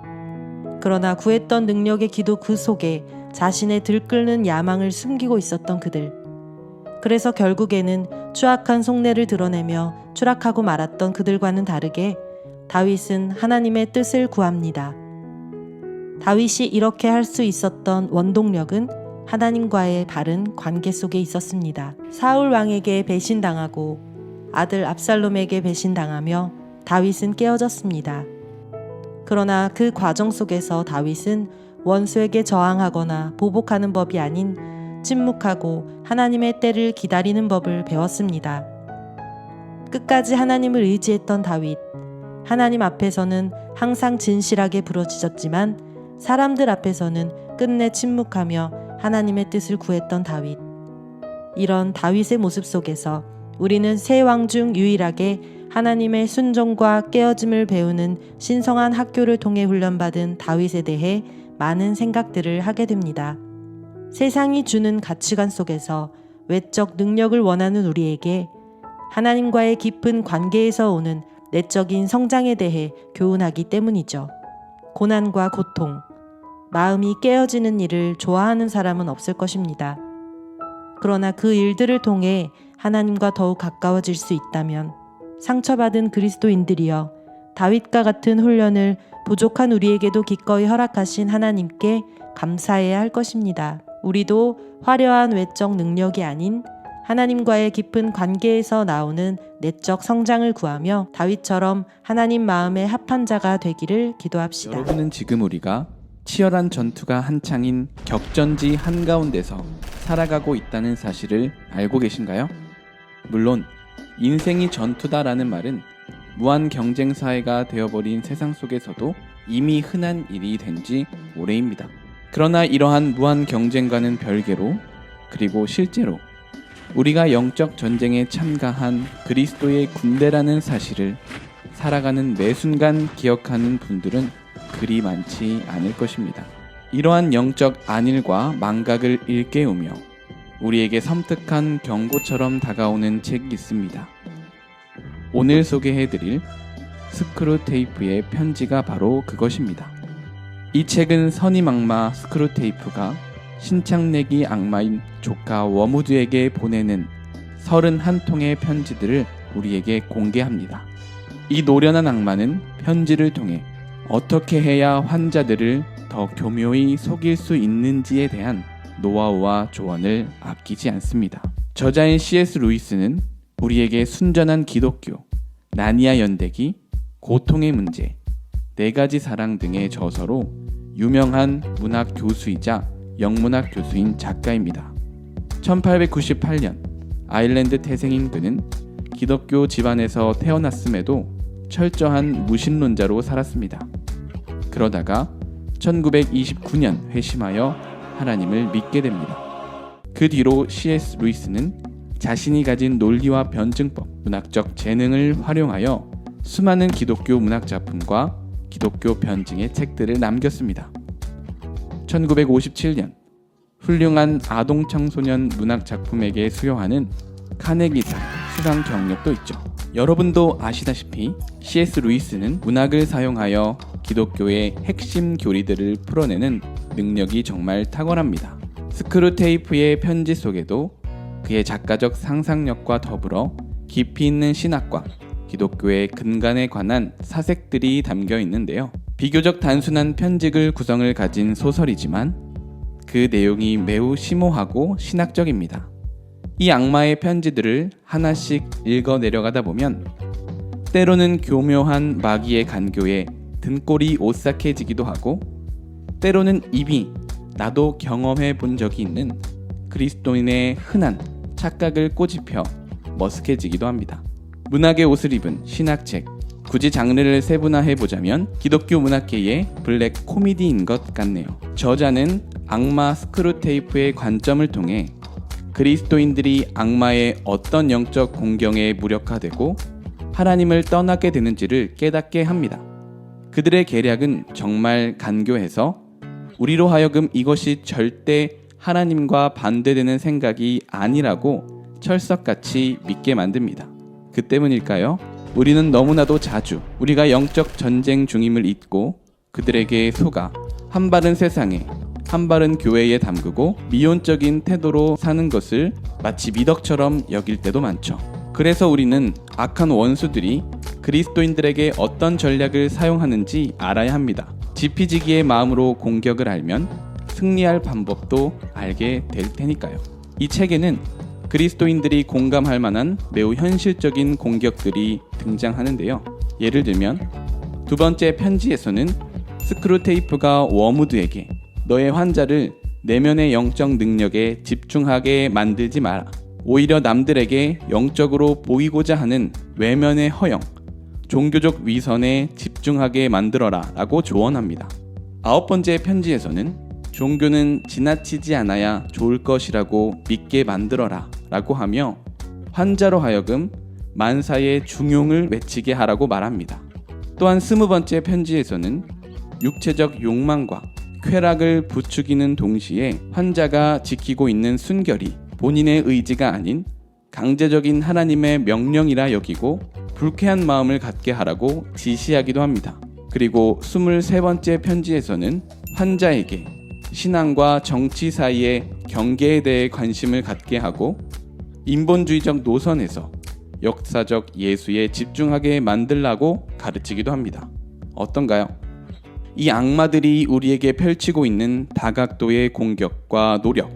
그러나 구했던 능력의 기도 그 속에 자신의 들끓는 야망을 숨기고 있었던 그들. 그래서 결국에는 추악한 속내를 드러내며 추락하고 말았던 그들과는 다르게 다윗은 하나님의 뜻을 구합니다. 다윗이 이렇게 할 수 있었던 원동력은 하나님과의 바른 관계 속에 있었습니다. 사울 왕에게 배신당하고 아들 압살롬에게 배신당하며 다윗은 깨어졌습니다. 그러나 그 과정 속에서 다윗은 원수에게 저항하거나 보복하는 법이 아닌 침묵하고 하나님의 때를 기다리는 법을 배웠습니다. 끝까지 하나님을 의지했던 다윗. 하나님 앞에서는 항상 진실하게 부르짖었지만 사람들 앞에서는 끝내 침묵하며 하나님의 뜻을 구했던 다윗. 이런 다윗의 모습 속에서 우리는 세 왕 중 유일하게 하나님의 순종과 깨어짐을 배우는 신성한 학교를 통해 훈련받은 다윗에 대해 많은 생각들을 하게 됩니다. 세상이 주는 가치관 속에서 외적 능력을 원하는 우리에게 하나님과의 깊은 관계에서 오는 내적인 성장에 대해 교훈하기 때문이죠. 고난과 고통, 마음이 깨어지는 일을 좋아하는 사람은 없을 것입니다. 그러나 그 일들을 통해 하나님과 더욱 가까워질 수 있다면 상처받은 그리스도인들이여 다윗과 같은 훈련을 부족한 우리에게도 기꺼이 허락하신 하나님께 감사해야 할 것입니다. 우리도 화려한 외적 능력이 아닌 하나님과의 깊은 관계에서 나오는 내적 성장을 구하며 다윗처럼 하나님 마음에 합한 자가 되기를 기도합시다. 여러분은 지금 우리가 치열한 전투가 한창인 격전지 한가운데서 살아가고 있다는 사실을 알고 계신가요? 물론 인생이 전투다라는 말은 무한 경쟁 사회가 되어버린 세상 속에서도 이미 흔한 일이 된 지 오래입니다. 그러나 이러한 무한 경쟁과는 별개로 그리고 실제로 우리가 영적 전쟁에 참가한 그리스도의 군대라는 사실을 살아가는 매 순간 기억하는 분들은 그리 많지 않을 것입니다. 이러한 영적 안일과 망각을 일깨우며 우리에게 섬뜩한 경고처럼 다가오는 책이 있습니다. 오늘 소개해드릴 스크루테이프의 편지가 바로 그것입니다. 이 책은 선임 악마 스크루테이프가 신창내기 악마인 조카 워무드에게 보내는 31통의 편지들을 우리에게 공개합니다. 이 노련한 악마는 편지를 통해 어떻게 해야 환자들을 더 교묘히 속일 수 있는지에 대한 노하우와 조언을 아끼지 않습니다. 저자인 C.S. 루이스는 우리에게 순전한 기독교, 나니아 연대기, 고통의 문제, 4가지 사랑 등의 저서로 유명한 문학 교수이자 영문학 교수인 작가입니다. 1898년 아일랜드 태생인 그는 기독교 집안에서 태어났음에도 철저한 무신론자로 살았습니다. 그러다가 1929년 회심하여 하나님을 믿게 됩니다. 그 뒤로 C.S. 루이스는 자신이 가진 논리와 변증법, 문학적 재능을 활용하여 수많은 기독교 문학 작품과 기독교 변증의 책들을 남겼습니다. 1957년 훌륭한 아동 청소년 문학 작품에게 수여하는 카네기상 수상 경력도 있죠. 여러분도 아시다시피 C.S. 루이스는 문학을 사용하여 기독교의 핵심 교리들을 풀어내는 능력이 정말 탁월합니다. 스크루테이프의 편지 속에도 그의 작가적 상상력과 더불어 깊이 있는 신학과 기독교의 근간에 관한 사색들이 담겨 있는데요. 비교적 단순한 편지글 구성을 가진 소설이지만 그 내용이 매우 심오하고 신학적입니다. 이 악마의 편지들을 하나씩 읽어 내려가다 보면 때로는 교묘한 마귀의 간교에 등골이 오싹해지기도 하고, 때로는 입이 나도 경험해 본 적이 있는 그리스도인의 흔한 착각을 꼬집혀 머쓱해지기도 합니다. 문학의 옷을 입은 신학책, 굳이 장르를 세분화해보자면 기독교 문학계의 블랙 코미디인 것 같네요. 저자는 악마 스크루테이프의 관점을 통해 그리스도인들이 악마의 어떤 영적 공경에 무력화되고 하나님을 떠나게 되는지를 깨닫게 합니다. 그들의 계략은 정말 간교해서 우리로 하여금 이것이 절대 하나님과 반대되는 생각이 아니라고 철석같이 믿게 만듭니다. 그 때문일까요? 우리는 너무나도 자주 우리가 영적 전쟁 중임을 잊고 그들에게 속아 한 발은 세상에 한 발은 교회에 담그고 미온적인 태도로 사는 것을 마치 미덕처럼 여길 때도 많죠. 그래서 우리는 악한 원수들이 그리스도인들에게 어떤 전략을 사용하는지 알아야 합니다. 지피지기의 마음으로 공격을 알면 승리할 방법도 알게 될 테니까요. 이 책에는 그리스도인들이 공감할 만한 매우 현실적인 공격들이 등장하는데요. 예를 들면 2번째 편지에서는 스크루테이프가 워무드에게 너의 환자를 내면의 영적 능력에 집중하게 만들지 마라. 오히려 남들에게 영적으로 보이고자 하는 외면의 허영, 종교적 위선에 집중하게 만들어라 라고 조언합니다. 9번째 편지에서는 종교는 지나치지 않아야 좋을 것이라고 믿게 만들어라 라고 하며 환자로 하여금 만사의 중용을 외치게 하라고 말합니다. 또한 20번째 편지에서는 육체적 욕망과 쾌락을 부추기는 동시에 환자가 지키고 있는 순결이 본인의 의지가 아닌 강제적인 하나님의 명령이라 여기고 불쾌한 마음을 갖게 하라고 지시하기도 합니다. 그리고 23번째 편지에서는 환자에게 신앙과 정치 사이의 경계에 대해 관심을 갖게 하고 인본주의적 노선에서 역사적 예수에 집중하게 만들라고 가르치기도 합니다. 어떤가요? 이 악마들이 우리에게 펼치고 있는 다각도의 공격과 노력,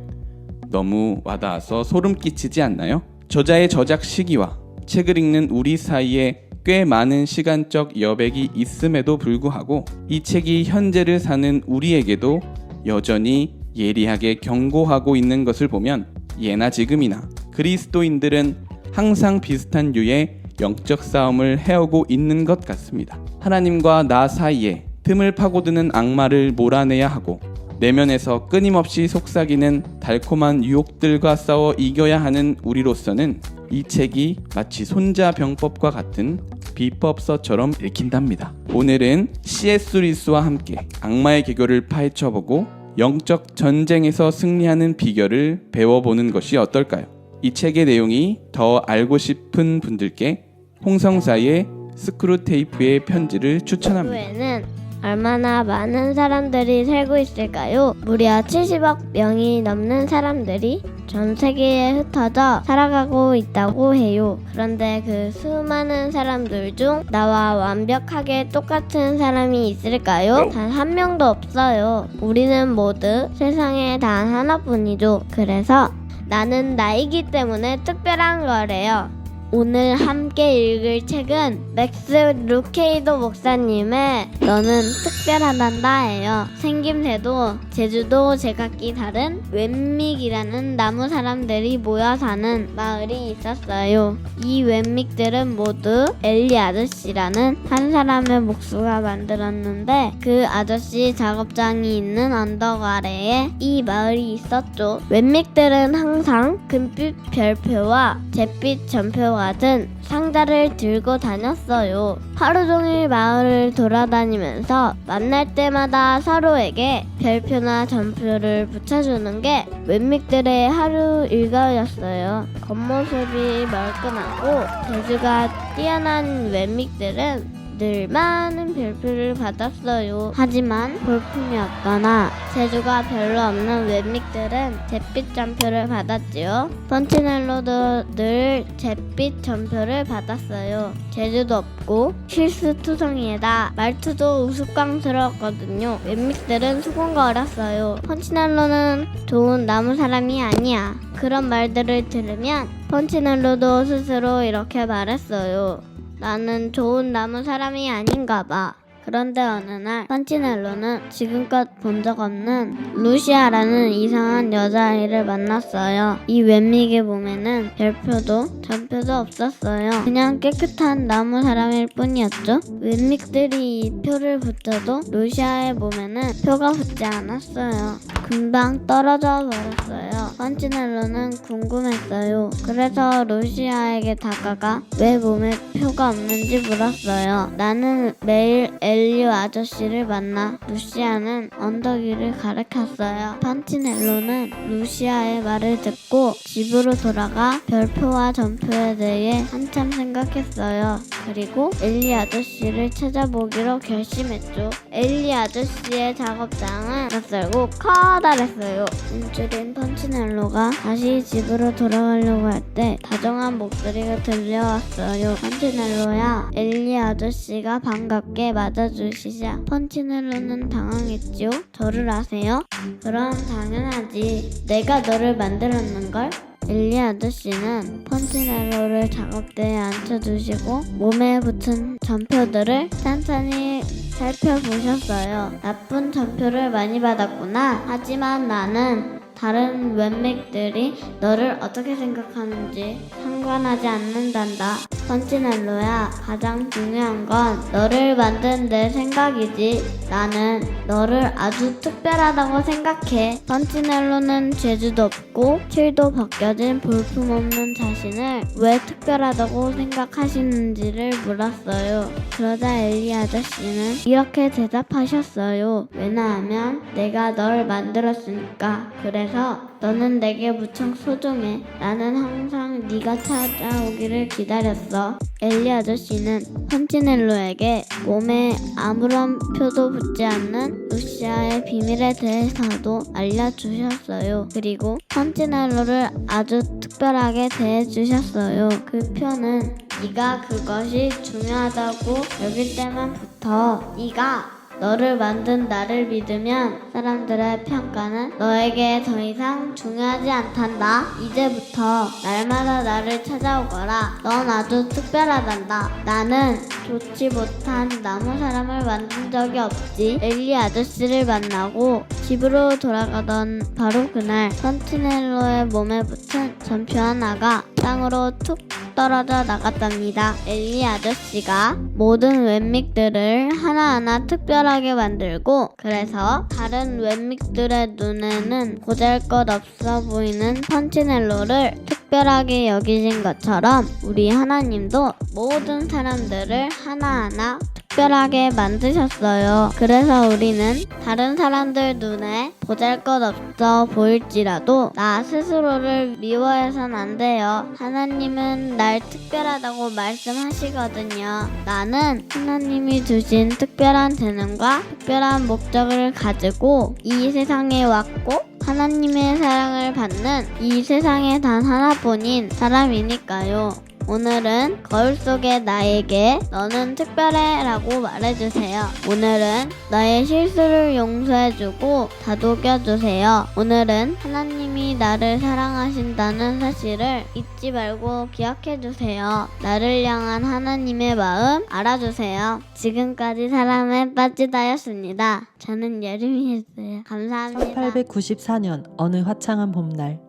너무 와닿아서 소름 끼치지 않나요? 저자의 저작 시기와 책을 읽는 우리 사이에 꽤 많은 시간적 여백이 있음에도 불구하고 이 책이 현재를 사는 우리에게도 여전히 예리하게 경고하고 있는 것을 보면 예나 지금이나 그리스도인들은 항상 비슷한 류의 영적 싸움을 해오고 있는 것 같습니다. 하나님과 나 사이에 틈을 파고드는 악마를 몰아내야 하고 내면에서 끊임없이 속삭이는 달콤한 유혹들과 싸워 이겨야 하는 우리로서는 이 책이 마치 손자병법과 같은 비법서처럼 읽힌답니다. 오늘은 C.S. 루이스와 함께 악마의 계교를 파헤쳐보고 영적 전쟁에서 승리하는 비결을 배워보는 것이 어떨까요? 이 책의 내용이 더 알고 싶은 분들께 홍성사의 스크루테이프의 편지를 추천합니다. 지구에는 얼마나 많은 사람들이 살고 있을까요? 무려 70억 명이 넘는 사람들이 전 세계에 흩어져 살아가고 있다고 해요. 그런데 그 수많은 사람들 중 나와 완벽하게 똑같은 사람이 있을까요? 단 한 명도 없어요. 우리는 모두 세상에 단 하나뿐이죠. 그래서 나는 나이기 때문에 특별한 거래요. 오늘 함께 읽을 책은 맥스 루케이도 목사님의 너는 특별하단다예요. 생김새도 제주도 제각기 다른 웬믹이라는 나무 사람들이 모여 사는 마을이 있었어요. 이 웬믹들은 모두 엘리 아저씨라는 한 사람의 목수가 만들었는데 그 아저씨 작업장이 있는 언덕 아래에 이 마을이 있었죠. 웬믹들은 항상 금빛 별표와 잿빛 전표 같은 상자를 들고 다녔어요. 하루 종일 마을을 돌아다니면서 만날 때마다 서로에게 별표나 전표를 붙여주는 게 웬믹들의 하루 일과였어요. 겉모습이 멀끔하고 재주가 뛰어난 웬믹들은 늘 많은 별표를 받았어요. 하지만 볼품이 없거나 재주가 별로 없는 웬믹들은 잿빛 전표를 받았지요. 펀치넬로도 늘 잿빛 전표를 받았어요. 재주도 없고 실수투성이에다 말투도 우스꽝스러웠거든요. 웬믹들은 수군거렸어요. 펀치넬로는 좋은 나무 사람이 아니야. 그런 말들을 들으면 펀치넬로도 스스로 이렇게 말했어요. 나는 좋은 나무 사람이 아닌가 봐. 그런데 어느 날 펀치넬로는 지금껏 본 적 없는 루시아라는 이상한 여자아이를 만났어요. 이 웬믹의 몸에는 별표도 전표도 없었어요. 그냥 깨끗한 나무 사람일 뿐이었죠. 웬믹들이 이 표를 붙여도 루시아의 몸에는 표가 붙지 않았어요. 금방 떨어져 버렸어요. 펀치넬로는 궁금했어요. 그래서 루시아에게 다가가 왜 몸에 표가 없는지 물었어요. 나는 매일 엘리오 아저씨를 만나. 루시아는 언덕 위를 가리켰어요. 펀치넬로는 루시아의 말을 듣고 집으로 돌아가 별표와 전표에 대해 한참 생각했어요. 그리고 엘리 아저씨를 찾아보기로 결심했죠. 엘리 아저씨의 작업장은 낯설고 커다랬어요. 움츠린 펀치넬로가 다시 집으로 돌아가려고 할 때 다정한 목소리가 들려왔어요. 펀치넬로야, 엘리 아저씨가 반갑게 맞아주시자 펀치넬로는 당황했죠. 저를 아세요? 그럼 당연하지. 내가 너를 만들었는걸? 엘리 아저씨는 펀치넬로를 작업대에 앉혀두시고 몸에 붙은 전표들을 천천히 살펴보셨어요. 나쁜 전표를 많이 받았구나. 하지만 나는 다른 웬맥들이 너를 어떻게 생각하는지 상관하지 않는단다. 펀치넬로야, 가장 중요한 건 너를 만든 내 생각이지. 나는 너를 아주 특별하다고 생각해. 펀치넬로는 재주도 없고 칠도 벗겨진 볼품없는 자신을 왜 특별하다고 생각하시는지를 물었어요. 그러자 엘리 아저씨는 이렇게 대답하셨어요. 왜냐하면 내가 널 만들었으니까. 그래서 너는 내게 무척 소중해. 나는 항상 네가 찾아오기를 기다렸어. 엘리 아저씨는 펀치넬로에게 몸에 아무런 표도 붙지 않는 루시아의 비밀에 대해서도 알려주셨어요. 그리고 펀치넬로를 아주 특별하게 대해주셨어요. 그 표는 네가 그것이 중요하다고 여길 때만부터 네가 너를 만든 나를 믿으면 사람들의 평가는 너에게 더 이상 중요하지 않단다. 이제부터 날마다 나를 찾아오거라. 넌 아주 특별하단다. 나는 좋지 못한 나무 사람을 만든 적이 없지. 엘리 아저씨를 만나고 집으로 돌아가던 바로 그날 펀치넬로의 몸에 붙은 전표 하나가 땅으로 툭 떨어져 나갔답니다. 엘리 아저씨가 모든 웬믹들을 하나하나 특별하게 만들고 그래서 다른 웬믹들의 눈에는 보잘것없어 보이는 펀치넬로를 특별하게 여기신 것처럼 우리 하나님도 모든 사람들을 하나하나 특별하게 만드셨어요. 그래서 우리는 다른 사람들 눈에 보잘것없어 보일지라도 나 스스로를 미워해선 안 돼요. 하나님은 날 특별하다고 말씀하시거든요. 나는 하나님이 주신 특별한 재능과 특별한 목적을 가지고 이 세상에 왔고 하나님의 사랑을 받는 이 세상에 단 하나뿐인 사람이니까요. 오늘은 거울 속의 나에게 너는 특별해 라고 말해주세요. 오늘은 나의 실수를 용서해주고 다독여주세요. 오늘은 하나님이 나를 사랑하신다는 사실을 잊지 말고 기억해주세요. 나를 향한 하나님의 마음 알아주세요. 지금까지 사랑에 빠지다였습니다. 저는 여름이었어요. 감사합니다. 1894년 어느 화창한 봄날,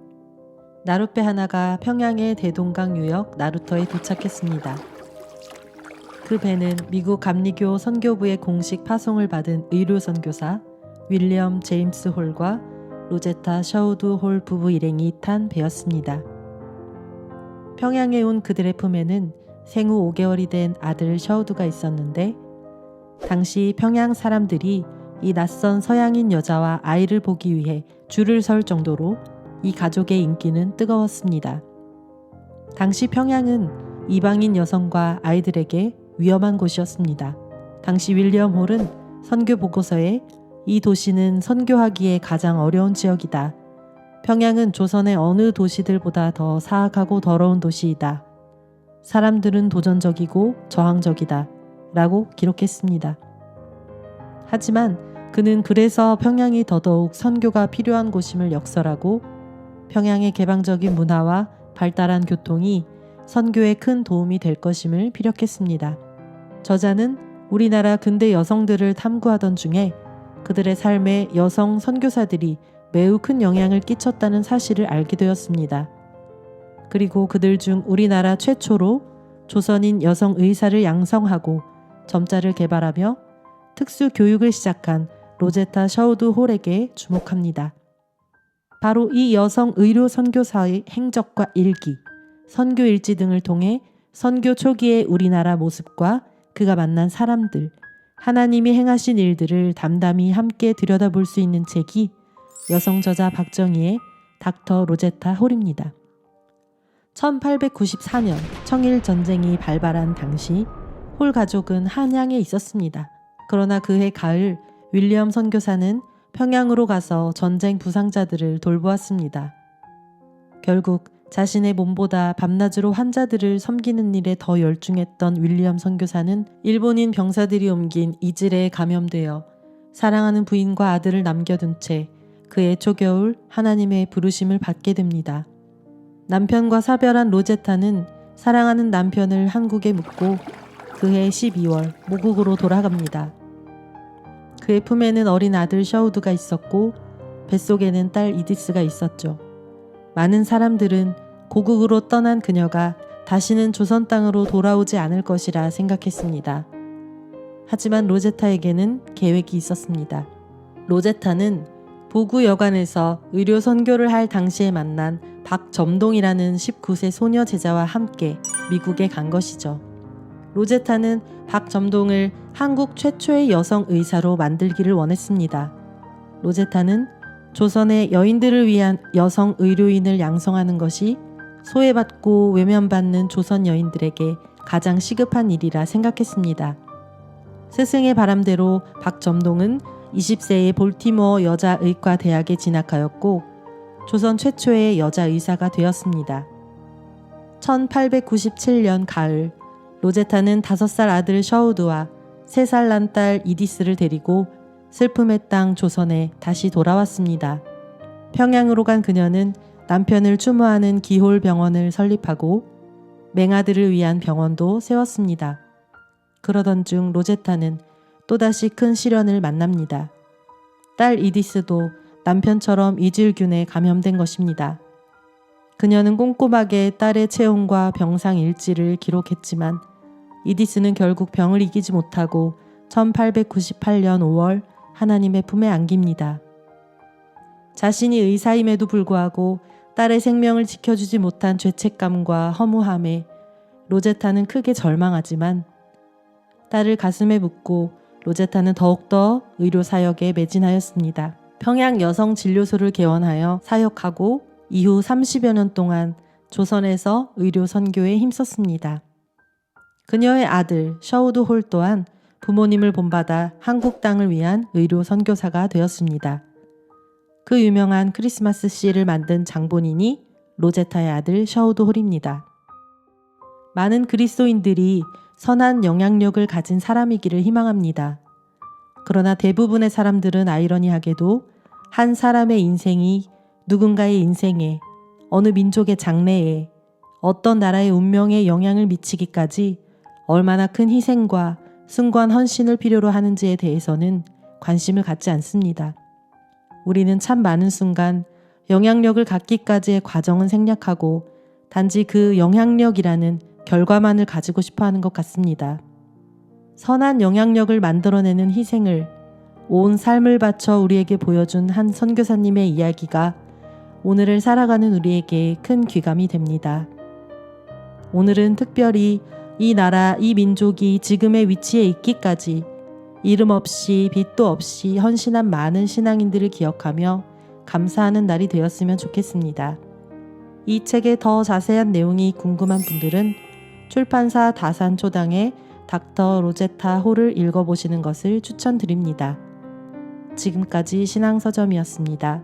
나룻배 하나가 평양의 대동강 유역 나루터에 도착했습니다. 그 배는 미국 감리교 선교부의 공식 파송을 받은 의료 선교사 윌리엄 제임스 홀과 로제타 셔우드 홀 부부 일행이 탄 배였습니다. 평양에 온 그들의 품에는 생후 5개월이 된 아들 셔우드가 있었는데, 당시 평양 사람들이 이 낯선 서양인 여자와 아이를 보기 위해 줄을 설 정도로 이 가족의 인기는 뜨거웠습니다. 당시 평양은 이방인 여성과 아이들에게 위험한 곳이었습니다. 당시 윌리엄 홀은 선교 보고서에 이 도시는 선교하기에 가장 어려운 지역이다. 평양은 조선의 어느 도시들보다 더 사악하고 더러운 도시이다. 사람들은 도전적이고 저항적이다. 라고 기록했습니다. 하지만 그는 그래서 평양이 더더욱 선교가 필요한 곳임을 역설하고 평양의 개방적인 문화와 발달한 교통이 선교에 큰 도움이 될 것임을 피력했습니다. 저자는 우리나라 근대 여성들을 탐구하던 중에 그들의 삶에 여성 선교사들이 매우 큰 영향을 끼쳤다는 사실을 알게 되었습니다. 그리고 그들 중 우리나라 최초로 조선인 여성 의사를 양성하고 점자를 개발하며 특수 교육을 시작한 로제타 셔우드 홀에게 주목합니다. 바로 이 여성 의료 선교사의 행적과 일기, 선교 일지 등을 통해 선교 초기의 우리나라 모습과 그가 만난 사람들, 하나님이 행하신 일들을 담담히 함께 들여다볼 수 있는 책이 여성 저자 박정희의 닥터 로제타 홀입니다. 1894년 청일 전쟁이 발발한 당시 홀 가족은 한양에 있었습니다. 그러나 그해 가을 윌리엄 선교사는 평양으로 가서 전쟁 부상자들을 돌보았습니다. 결국 자신의 몸보다 밤낮으로 환자들을 섬기는 일에 더 열중했던 윌리엄 선교사는 일본인 병사들이 옮긴 이질에 감염되어 사랑하는 부인과 아들을 남겨둔 채 그해 초겨울 하나님의 부르심을 받게 됩니다. 남편과 사별한 로제타는 사랑하는 남편을 한국에 묻고 그해 12월 모국으로 돌아갑니다. 그의 품에는 어린 아들 셔우드가 있었고 뱃속에는 딸 이디스가 있었죠. 많은 사람들은 고국으로 떠난 그녀가 다시는 조선 땅으로 돌아오지 않을 것이라 생각했습니다. 하지만 로제타에게는 계획이 있었습니다. 로제타는 보구 여관에서 의료 선교를 할 당시에 만난 박점동이라는 19세 소녀 제자와 함께 미국에 간 것이죠. 로제타는 박점동을 한국 최초의 여성 의사로 만들기를 원했습니다. 로제타는 조선의 여인들을 위한 여성 의료인을 양성하는 것이 소외받고 외면받는 조선 여인들에게 가장 시급한 일이라 생각했습니다. 스승의 바람대로 박점동은 20세의 볼티모어 여자의과 대학에 진학하였고 조선 최초의 여자 의사가 되었습니다. 1897년 가을 로제타는 5살 아들 셔우드와 3살 난 딸 이디스를 데리고 슬픔의 땅 조선에 다시 돌아왔습니다. 평양으로 간 그녀는 남편을 추모하는 기홀 병원을 설립하고 맹아들을 위한 병원도 세웠습니다. 그러던 중 로제타는 또다시 큰 시련을 만납니다. 딸 이디스도 남편처럼 이질균에 감염된 것입니다. 그녀는 꼼꼼하게 딸의 체온과 병상 일지를 기록했지만 이디스는 결국 병을 이기지 못하고 1898년 5월 하나님의 품에 안깁니다. 자신이 의사임에도 불구하고 딸의 생명을 지켜주지 못한 죄책감과 허무함에 로제타는 크게 절망하지만 딸을 가슴에 묻고 로제타는 더욱더 의료 사역에 매진하였습니다. 평양 여성진료소를 개원하여 사역하고 이후 30여 년 동안 조선에서 의료 선교에 힘썼습니다. 그녀의 아들 셔우드 홀 또한 부모님을 본받아 한국 땅을 위한 의료 선교사가 되었습니다. 그 유명한 크리스마스 씨를 만든 장본인이 로제타의 아들 셔우드 홀입니다. 많은 그리스도인들이 선한 영향력을 가진 사람이기를 희망합니다. 그러나 대부분의 사람들은 아이러니하게도 한 사람의 인생이 누군가의 인생에, 어느 민족의 장래에, 어떤 나라의 운명에 영향을 미치기까지 얼마나 큰 희생과 숭고한 헌신을 필요로 하는지에 대해서는 관심을 갖지 않습니다. 우리는 참 많은 순간 영향력을 갖기까지의 과정은 생략하고 단지 그 영향력이라는 결과만을 가지고 싶어 하는 것 같습니다. 선한 영향력을 만들어내는 희생을 온 삶을 바쳐 우리에게 보여준 한 선교사님의 이야기가 오늘을 살아가는 우리에게 큰 귀감이 됩니다. 오늘은 특별히 이 나라, 이 민족이 지금의 위치에 있기까지 이름 없이 빛도 없이 헌신한 많은 신앙인들을 기억하며 감사하는 날이 되었으면 좋겠습니다. 이 책의 더 자세한 내용이 궁금한 분들은 출판사 다산초당의 닥터 로제타 홀을 읽어보시는 것을 추천드립니다. 지금까지 신앙서점이었습니다.